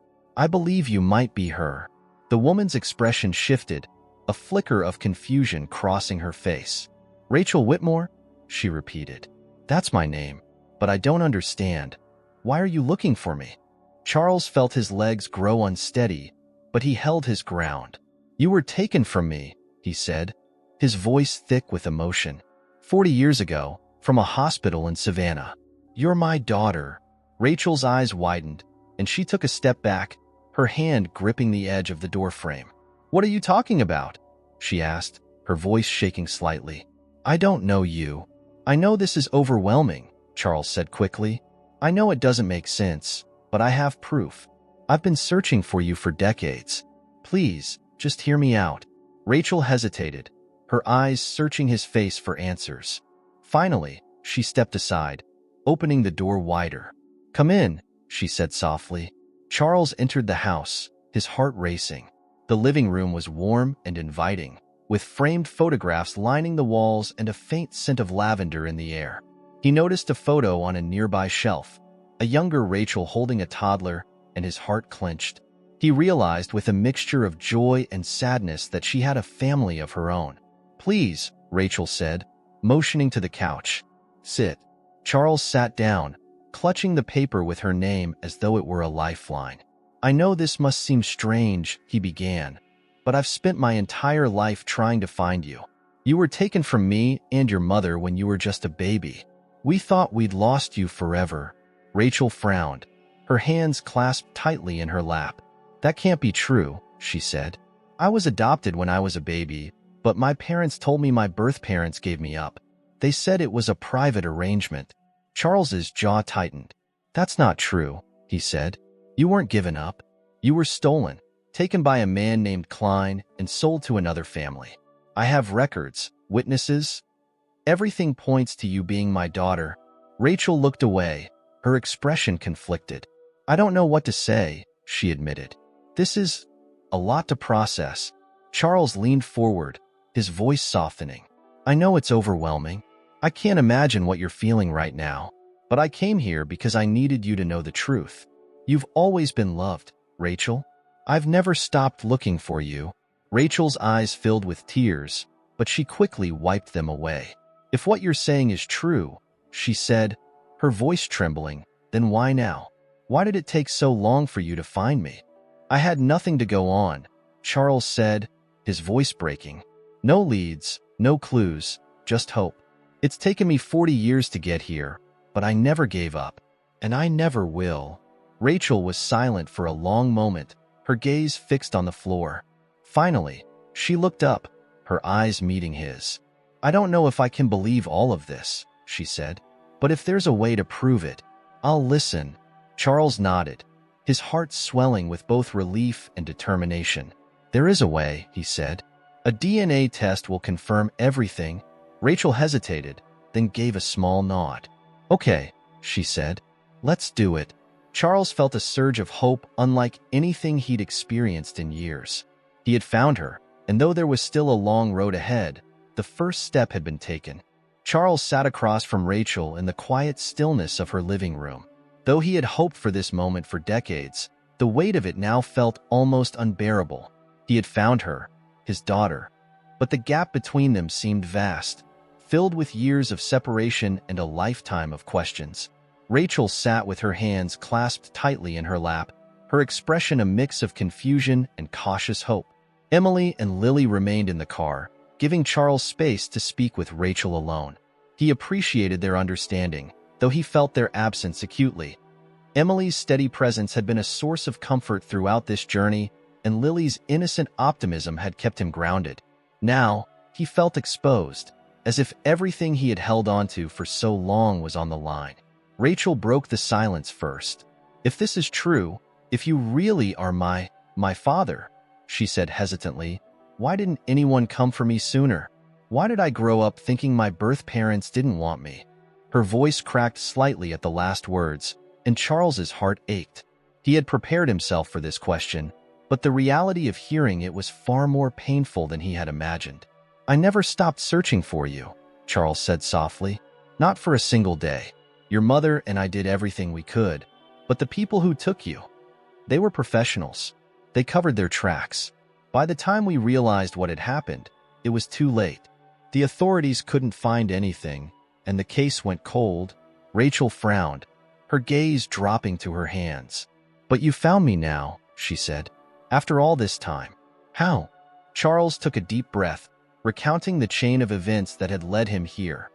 you might be her." The woman's expression shifted, a flicker of confusion crossing her face. "Rachel Whitmore?" she repeated. "That's my name, but I don't understand. Why are you looking for me?" Charles felt his legs grow unsteady, but he held his ground. "You were taken from me," he said, his voice thick with emotion. 40 years ago, from a hospital in Savannah. "You're my daughter." Rachel's eyes widened, and she took a step back, her hand gripping the edge of the doorframe. "What are you talking about?" she asked, her voice shaking slightly. "I don't know you." "I know this is overwhelming," Charles said quickly. "I know it doesn't make sense, but I have proof. I've been searching for you for decades. Please, just hear me out." Rachel hesitated, her eyes searching his face for answers. Finally, she stepped aside, opening the door wider. "Come in," she said softly. Charles entered the house, his heart racing. The living room was warm and inviting, with framed photographs lining the walls and a faint scent of lavender in the air. He noticed a photo on a nearby shelf, a younger Rachel holding a toddler, and his heart clenched. He realized with a mixture of joy and sadness that she had a family of her own. "Please," Rachel said, motioning to the couch. "Sit." Charles sat down, clutching the paper with her name as though it were a lifeline. "I know this must seem strange," he began, "but I've spent my entire life trying to find you. You were taken from me and your mother when you were just a baby. We thought we'd lost you forever." Rachel frowned, her hands clasped tightly in her lap. "That can't be true," she said. "I was adopted when I was a baby, but my parents told me my birth parents gave me up. They said it was a private arrangement." Charles's jaw tightened. "That's not true," he said. "You weren't given up. You were stolen, taken by a man named Klein, and sold to another family. I have records, witnesses. Everything points to you being my daughter." Rachel looked away, her expression conflicted. "I don't know what to say," she admitted. "This is a lot to process." Charles leaned forward, his voice softening. "I know it's overwhelming. I can't imagine what you're feeling right now, but I came here because I needed you to know the truth. You've always been loved, Rachel. I've never stopped looking for you." Rachel's eyes filled with tears, but she quickly wiped them away. "If what you're saying is true," she said, her voice trembling, "then why now? Why did it take so long for you to find me?" "I had nothing to go on," Charles said, his voice breaking. "No leads, no clues, just hope. It's taken me 40 years to get here, but I never gave up, and I never will." Rachel was silent for a long moment, her gaze fixed on the floor. Finally, she looked up, her eyes meeting his. "I don't know if I can believe all of this," she said, "but if there's a way to prove it, I'll listen." Charles nodded, his heart swelling with both relief and determination. "There is a way," he said. "A DNA test will confirm everything." Rachel hesitated, then gave a small nod. "Okay," she said. "Let's do it." Charles felt a surge of hope unlike anything he'd experienced in years. He had found her, and though there was still a long road ahead, the first step had been taken. Charles sat across from Rachel in the quiet stillness of her living room. Though he had hoped for this moment for decades, the weight of it now felt almost unbearable. He had found her, his daughter, but the gap between them seemed vast, filled with years of separation and a lifetime of questions. Rachel sat with her hands clasped tightly in her lap, her expression a mix of confusion and cautious hope. Emily and Lily remained in the car, giving Charles space to speak with Rachel alone. He appreciated their understanding, though he felt their absence acutely. Emily's steady presence had been a source of comfort throughout this journey, and Lily's innocent optimism had kept him grounded. Now, he felt exposed, as if everything he had held onto for so long was on the line. Rachel broke the silence first. "If this is true, if you really are my father," she said hesitantly, "why didn't anyone come for me sooner? Why did I grow up thinking my birth parents didn't want me?" Her voice cracked slightly at the last words, and Charles's heart ached. He had prepared himself for this question, but the reality of hearing it was far more painful than he had imagined. "I never stopped searching for you," Charles said softly. "Not for a single day. Your mother and I did everything we could, but the people who took you, they were professionals. They covered their tracks. By the time we realized what had happened, it was too late. The authorities couldn't find anything, and the case went cold." Rachel frowned, her gaze dropping to her hands. "But you found me now," she said. "After all this time. How?" Charles took a deep breath, recounting the chain of events that had led him here.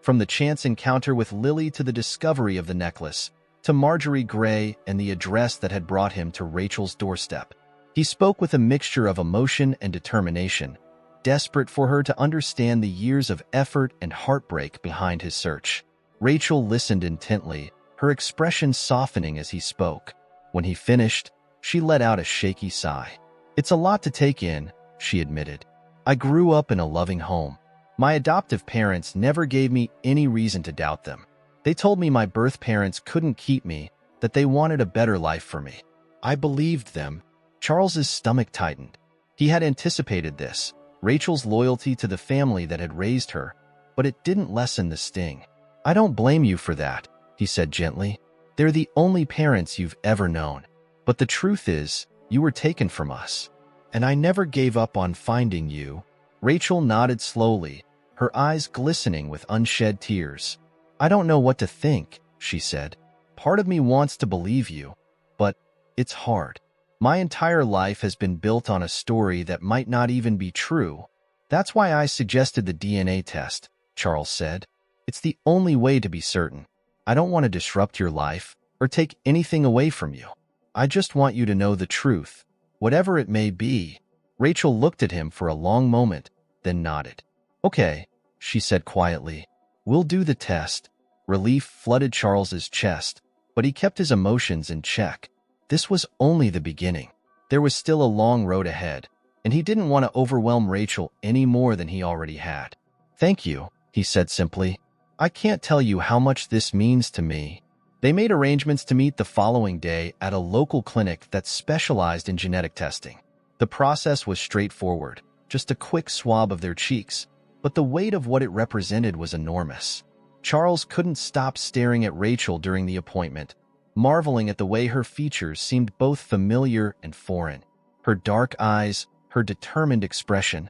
From the chance encounter with Lily to the discovery of the necklace, to Marjorie Gray and the address that had brought him to Rachel's doorstep. He spoke with a mixture of emotion and determination, desperate for her to understand the years of effort and heartbreak behind his search. Rachel listened intently, her expression softening as he spoke. When he finished, she let out a shaky sigh. "It's a lot to take in," she admitted. "I grew up in a loving home. My adoptive parents never gave me any reason to doubt them. They told me my birth parents couldn't keep me, that they wanted a better life for me. I believed them." Charles's stomach tightened. He had anticipated this, Rachel's loyalty to the family that had raised her, but it didn't lessen the sting. "I don't blame you for that," he said gently. "They're the only parents you've ever known. But the truth is, you were taken from us. And I never gave up on finding you." Rachel nodded slowly, her eyes glistening with unshed tears. "I don't know what to think," she said. "Part of me wants to believe you, but it's hard. My entire life has been built on a story that might not even be true. That's why I suggested the DNA test," Charles said. "It's the only way to be certain. I don't want to disrupt your life or take anything away from you. I just want you to know the truth, whatever it may be." Rachel looked at him for a long moment, then nodded. "Okay," she said quietly. "We'll do the test." Relief flooded Charles's chest, but he kept his emotions in check. This was only the beginning. There was still a long road ahead, and he didn't want to overwhelm Rachel any more than he already had. "Thank you," he said simply. "I can't tell you how much this means to me." They made arrangements to meet the following day at a local clinic that specialized in genetic testing. The process was straightforward, just a quick swab of their cheeks, but the weight of what it represented was enormous. Charles couldn't stop staring at Rachel during the appointment, marveling at the way her features seemed both familiar and foreign. Her dark eyes, her determined expression.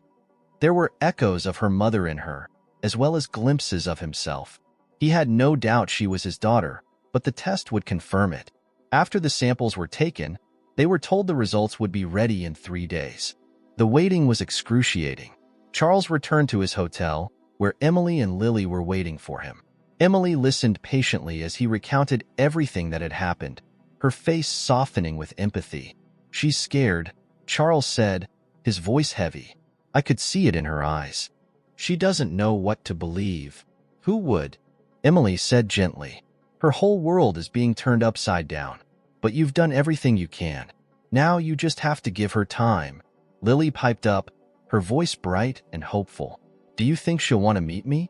There were echoes of her mother in her, as well as glimpses of himself. He had no doubt she was his daughter, but the test would confirm it. After the samples were taken, they were told the results would be ready in 3 days. The waiting was excruciating. Charles returned to his hotel, where Emily and Lily were waiting for him. Emily listened patiently as he recounted everything that had happened, her face softening with empathy. "She's scared," Charles said, his voice heavy. I could see it in her eyes. "She doesn't know what to believe." "Who would?" Emily said gently. "Her whole world is being turned upside down. But you've done everything you can. Now you just have to give her time." Lily piped up, her voice bright and hopeful. "Do you think she'll want to meet me?"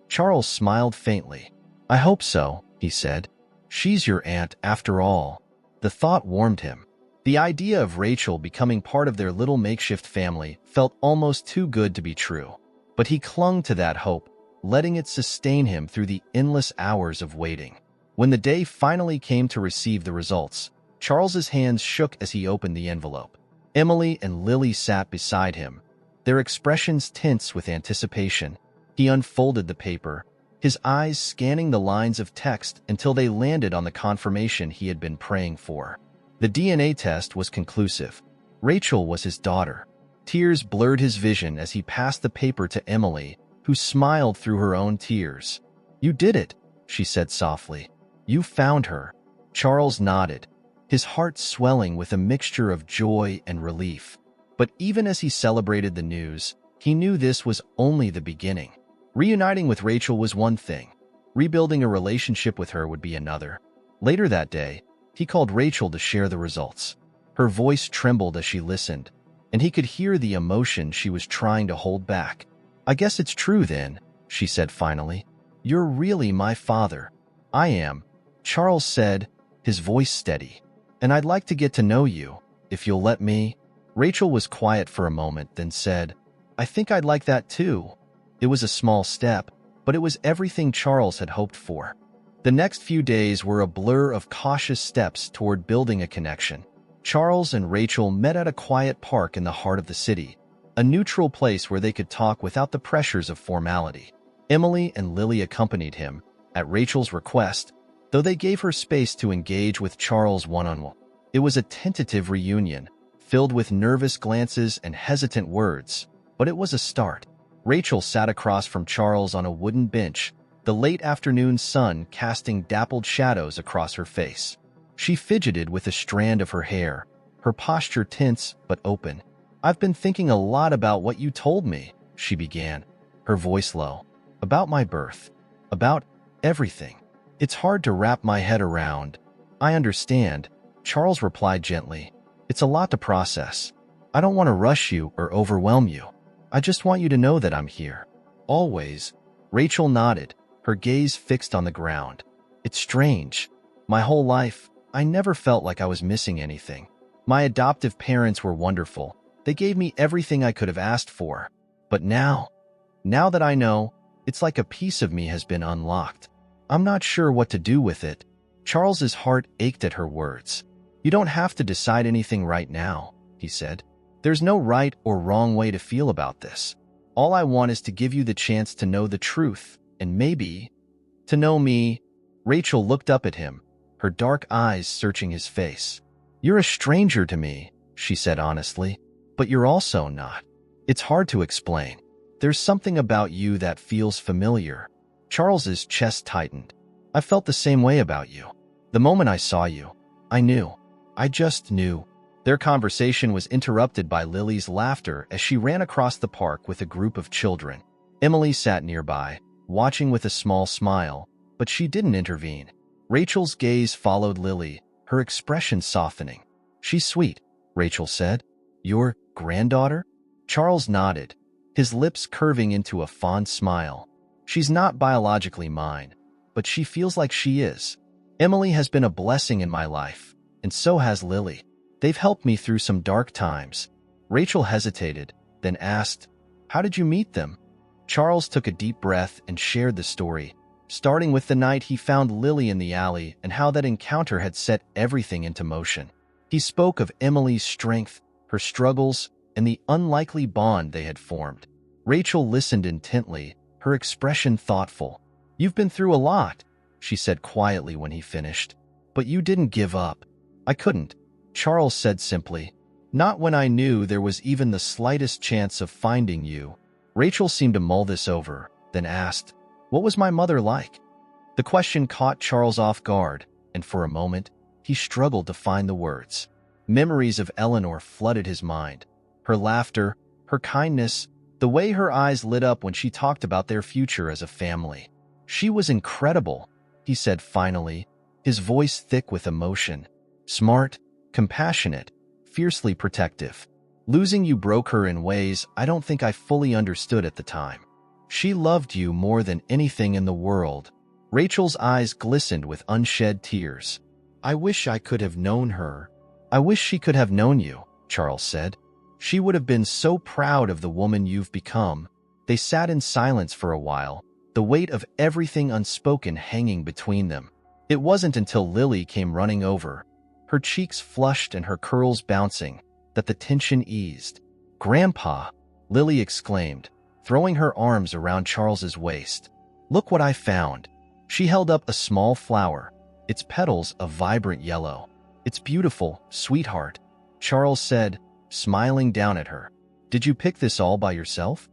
Charles smiled faintly. "I hope so," he said. "She's your aunt, after all." The thought warmed him. The idea of Rachel becoming part of their little makeshift family felt almost too good to be true, but he clung to that hope, letting it sustain him through the endless hours of waiting. When the day finally came to receive the results, Charles's hands shook as he opened the envelope. Emily and Lily sat beside him, their expressions tense with anticipation. He unfolded the paper, his eyes scanning the lines of text until they landed on the confirmation he had been praying for. The DNA test was conclusive. Rachel was his daughter. Tears blurred his vision as he passed the paper to Emily, who smiled through her own tears. "You did it," she said softly. "You found her." Charles nodded, his heart swelling with a mixture of joy and relief. But even as he celebrated the news, he knew this was only the beginning. Reuniting with Rachel was one thing. Rebuilding a relationship with her would be another. Later that day, he called Rachel to share the results. Her voice trembled as she listened, and he could hear the emotion she was trying to hold back. "I guess it's true then," she said finally. "You're really my father." "I am," Charles said, his voice steady. "And I'd like to get to know you, if you'll let me." Rachel was quiet for a moment, then said, "I think I'd like that too." It was a small step, but it was everything Charles had hoped for. The next few days were a blur of cautious steps toward building a connection. Charles and Rachel met at a quiet park in the heart of the city, a neutral place where they could talk without the pressures of formality. Emily and Lily accompanied him, at Rachel's request, though they gave her space to engage with Charles one-on-one. It was a tentative reunion, filled with nervous glances and hesitant words, but it was a start. Rachel sat across from Charles on a wooden bench, the late afternoon sun casting dappled shadows across her face. She fidgeted with a strand of her hair, her posture tense but open. "I've been thinking a lot about what you told me," she began, her voice low. "About my birth. About everything. It's hard to wrap my head around." "I understand," Charles replied gently. "It's a lot to process. I don't want to rush you or overwhelm you. I just want you to know that I'm here. Always." Rachel nodded, her gaze fixed on the ground. "It's strange. My whole life, I never felt like I was missing anything. My adoptive parents were wonderful. They gave me everything I could have asked for. But now that I know, it's like a piece of me has been unlocked. I'm not sure what to do with it." Charles's heart ached at her words. "You don't have to decide anything right now," he said. "There's no right or wrong way to feel about this. All I want is to give you the chance to know the truth, and maybe to know me." Rachel looked up at him, her dark eyes searching his face. "You're a stranger to me," she said honestly, "but you're also not. It's hard to explain. There's something about you that feels familiar." Charles's chest tightened. "I felt the same way about you. The moment I saw you, I knew. I just knew." Their conversation was interrupted by Lily's laughter as she ran across the park with a group of children. Emily sat nearby, watching with a small smile, but she didn't intervene. Rachel's gaze followed Lily, her expression softening. "She's sweet," Rachel said. "Your granddaughter?" Charles nodded, his lips curving into a fond smile. "She's not biologically mine, but she feels like she is. Emily has been a blessing in my life, and so has Lily. They've helped me through some dark times." Rachel hesitated, then asked, "How did you meet them?" Charles took a deep breath and shared the story, starting with the night he found Lily in the alley and how that encounter had set everything into motion. He spoke of Emily's strength, her struggles, and the unlikely bond they had formed. Rachel listened intently, her expression thoughtful. "You've been through a lot," she said quietly when he finished. "But you didn't give up." "I couldn't," Charles said simply. "Not when I knew there was even the slightest chance of finding you." Rachel seemed to mull this over, then asked, "What was my mother like?" The question caught Charles off guard, and for a moment, he struggled to find the words. Memories of Eleanor flooded his mind. Her laughter, her kindness, the way her eyes lit up when she talked about their future as a family. "She was incredible," he said finally, his voice thick with emotion. "Smart, compassionate, fiercely protective. Losing you broke her in ways I don't think I fully understood at the time. She loved you more than anything in the world." Rachel's eyes glistened with unshed tears. "I wish I could have known her." I wish she could have known you, Charles said. She would have been so proud of the woman you've become. They sat in silence for a while, the weight of everything unspoken hanging between them. It wasn't until Lily came running over, her cheeks flushed and her curls bouncing, that the tension eased. "Grandpa," Lily exclaimed, throwing her arms around Charles's waist. "Look what I found." She held up a small flower, its petals a vibrant yellow. "It's beautiful, sweetheart," Charles said, smiling down at her. "Did you pick this all by yourself?"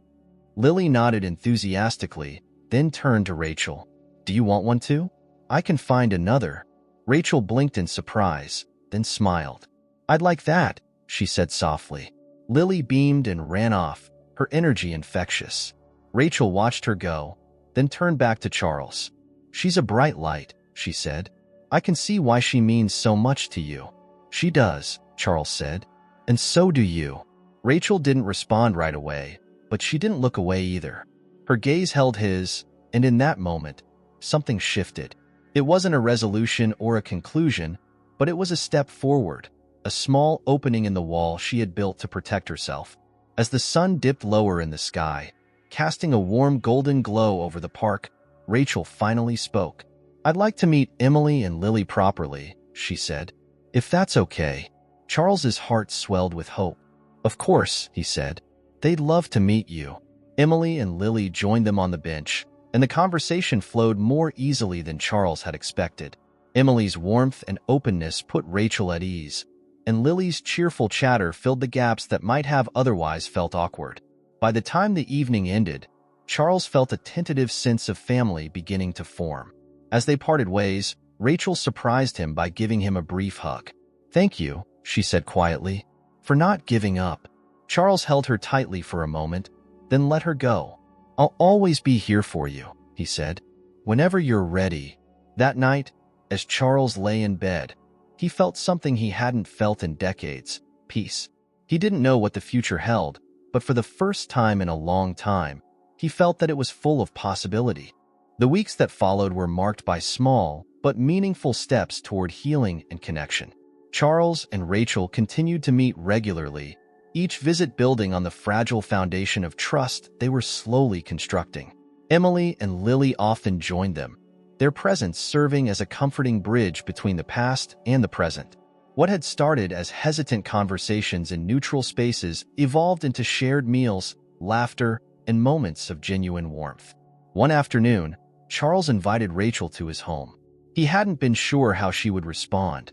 Lily nodded enthusiastically, then turned to Rachel. "Do you want one too? I can find another." Rachel blinked in surprise, then smiled. "I'd like that," she said softly. Lily beamed and ran off, her energy infectious. Rachel watched her go, then turned back to Charles. "She's a bright light," she said. "I can see why she means so much to you." "She does," Charles said. "And so do you." Rachel didn't respond right away, but she didn't look away either. Her gaze held his, and in that moment, something shifted. It wasn't a resolution or a conclusion, but it was a step forward, a small opening in the wall she had built to protect herself. As the sun dipped lower in the sky, casting a warm golden glow over the park, Rachel finally spoke. "I'd like to meet Emily and Lily properly," she said. "If that's okay." Charles's heart swelled with hope. "Of course," he said. "They'd love to meet you." Emily and Lily joined them on the bench, and the conversation flowed more easily than Charles had expected. Emily's warmth and openness put Rachel at ease, and Lily's cheerful chatter filled the gaps that might have otherwise felt awkward. By the time the evening ended, Charles felt a tentative sense of family beginning to form. As they parted ways, Rachel surprised him by giving him a brief hug. "Thank you," she said quietly, "for not giving up." Charles held her tightly for a moment, then let her go. "I'll always be here for you," he said, "whenever you're ready." That night, as Charles lay in bed, he felt something he hadn't felt in decades: peace. He didn't know what the future held, but for the first time in a long time, he felt that it was full of possibility. The weeks that followed were marked by small but meaningful steps toward healing and connection. Charles and Rachel continued to meet regularly, each visit building on the fragile foundation of trust they were slowly constructing. Emily and Lily often joined them, their presence serving as a comforting bridge between the past and the present. What had started as hesitant conversations in neutral spaces evolved into shared meals, laughter, and moments of genuine warmth. One afternoon, Charles invited Rachel to his home. He hadn't been sure how she would respond.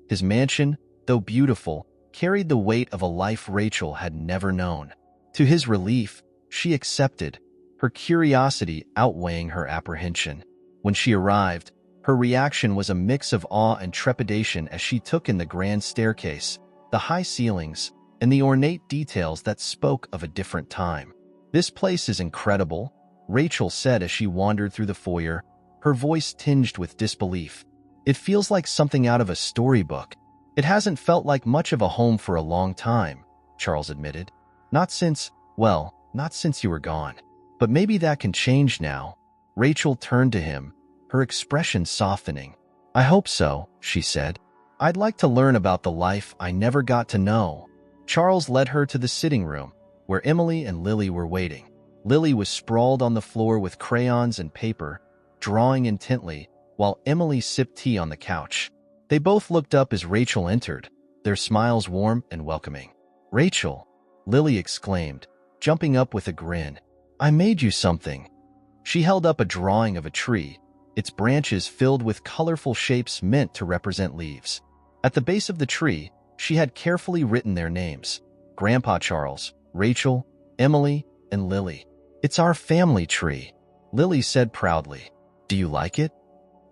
His mansion, though beautiful, carried the weight of a life Rachel had never known. To his relief, she accepted, her curiosity outweighing her apprehension. When she arrived, her reaction was a mix of awe and trepidation as she took in the grand staircase, the high ceilings, and the ornate details that spoke of a different time. "This place is incredible," Rachel said as she wandered through the foyer, her voice tinged with disbelief. "It feels like something out of a storybook." "It hasn't felt like much of a home for a long time," Charles admitted. Not since you were gone. But maybe that can change now." Rachel turned to him, her expression softening. "I hope so," she said. "I'd like to learn about the life I never got to know." Charles led her to the sitting room, where Emily and Lily were waiting. Lily was sprawled on the floor with crayons and paper, drawing intently, while Emily sipped tea on the couch. They both looked up as Rachel entered, their smiles warm and welcoming. "Rachel," Lily exclaimed, jumping up with a grin. "I made you something." She held up a drawing of a tree, its branches filled with colorful shapes meant to represent leaves. At the base of the tree, she had carefully written their names: Grandpa Charles, Rachel, Emily, and Lily. "It's our family tree," Lily said proudly. "Do you like it?"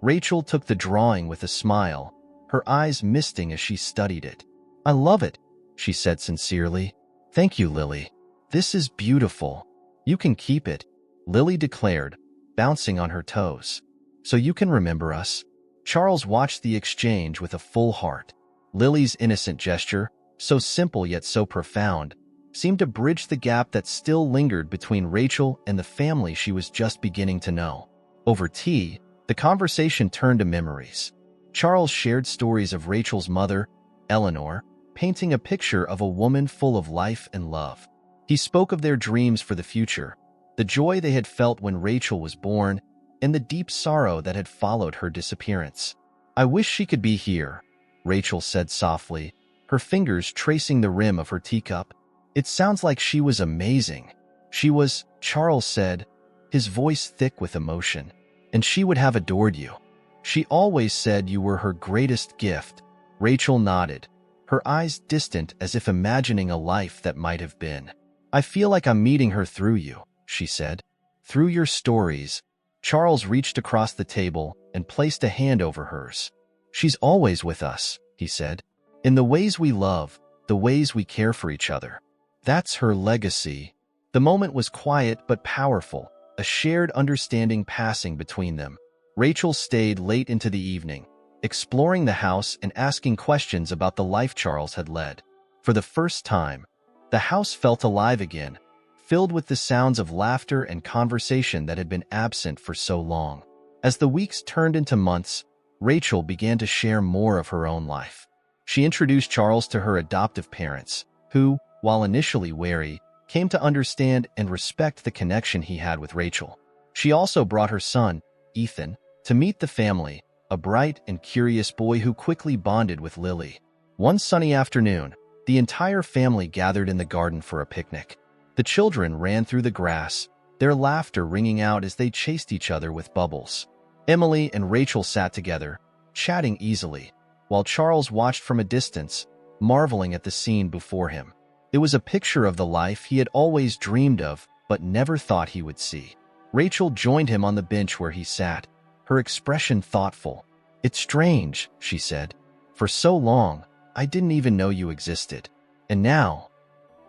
Rachel took the drawing with a smile, her eyes misting as she studied it. "I love it," she said sincerely. "Thank you, Lily. This is beautiful." "You can keep it," Lily declared, bouncing on her toes. "So you can remember us." Charles watched the exchange with a full heart. Lily's innocent gesture, so simple yet so profound, seemed to bridge the gap that still lingered between Rachel and the family she was just beginning to know. Over tea, the conversation turned to memories. Charles shared stories of Rachel's mother, Eleanor, painting a picture of a woman full of life and love. He spoke of their dreams for the future, the joy they had felt when Rachel was born, and the deep sorrow that had followed her disappearance. "I wish she could be here," Rachel said softly, her fingers tracing the rim of her teacup. "It sounds like she was amazing." "She was," Charles said, his voice thick with emotion. "And she would have adored you. She always said you were her greatest gift." Rachel nodded, her eyes distant as if imagining a life that might have been. "I feel like I'm meeting her through you," she said. "Through your stories." Charles reached across the table and placed a hand over hers. "She's always with us," he said. "In the ways we love, the ways we care for each other. That's her legacy." The moment was quiet but powerful, a shared understanding passing between them. Rachel stayed late into the evening, exploring the house and asking questions about the life Charles had led. For the first time, the house felt alive again, filled with the sounds of laughter and conversation that had been absent for so long. As the weeks turned into months, Rachel began to share more of her own life. She introduced Charles to her adoptive parents, who, while initially wary, came to understand and respect the connection he had with Rachel. She also brought her son, Ethan, to meet the family, a bright and curious boy who quickly bonded with Lily. One sunny afternoon, the entire family gathered in the garden for a picnic. The children ran through the grass, their laughter ringing out as they chased each other with bubbles. Emily and Rachel sat together, chatting easily, while Charles watched from a distance, marveling at the scene before him. It was a picture of the life he had always dreamed of but never thought he would see. Rachel joined him on the bench where he sat, her expression thoughtful. "It's strange," she said. "For so long, I didn't even know you existed. And now,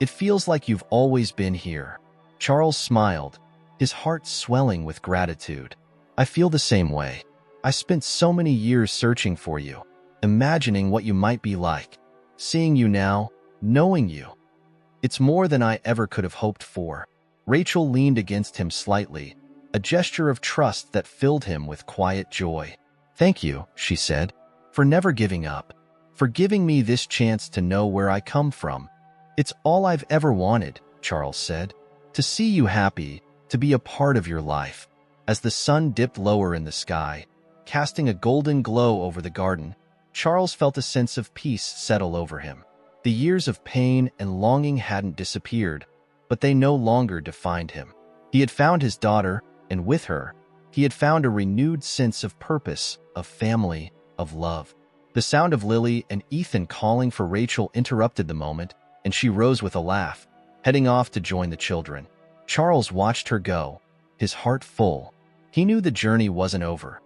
it feels like you've always been here." Charles smiled, his heart swelling with gratitude. "I feel the same way. I spent so many years searching for you, imagining what you might be like. Seeing you now, knowing you. It's more than I ever could have hoped for." Rachel leaned against him slightly, a gesture of trust that filled him with quiet joy. "Thank you," she said, "for never giving up, for giving me this chance to know where I come from." "It's all I've ever wanted," Charles said, "to see you happy, to be a part of your life." As the sun dipped lower in the sky, casting a golden glow over the garden, Charles felt a sense of peace settle over him. The years of pain and longing hadn't disappeared, but they no longer defined him. He had found his daughter, and with her, he had found a renewed sense of purpose, of family, of love. The sound of Lily and Ethan calling for Rachel interrupted the moment, and she rose with a laugh, heading off to join the children. Charles watched her go, his heart full. He knew the journey wasn't over.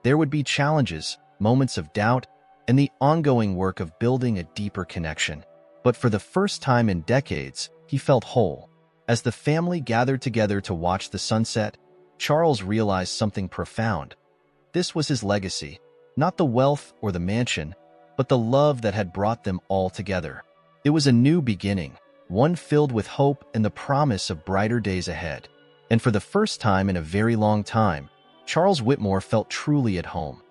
There would be challenges, moments of doubt, and the ongoing work of building a deeper connection. But for the first time in decades, he felt whole. As the family gathered together to watch the sunset, Charles realized something profound. This was his legacy, not the wealth or the mansion, but the love that had brought them all together. It was a new beginning, one filled with hope and the promise of brighter days ahead. And for the first time in a very long time, Charles Whitmore felt truly at home.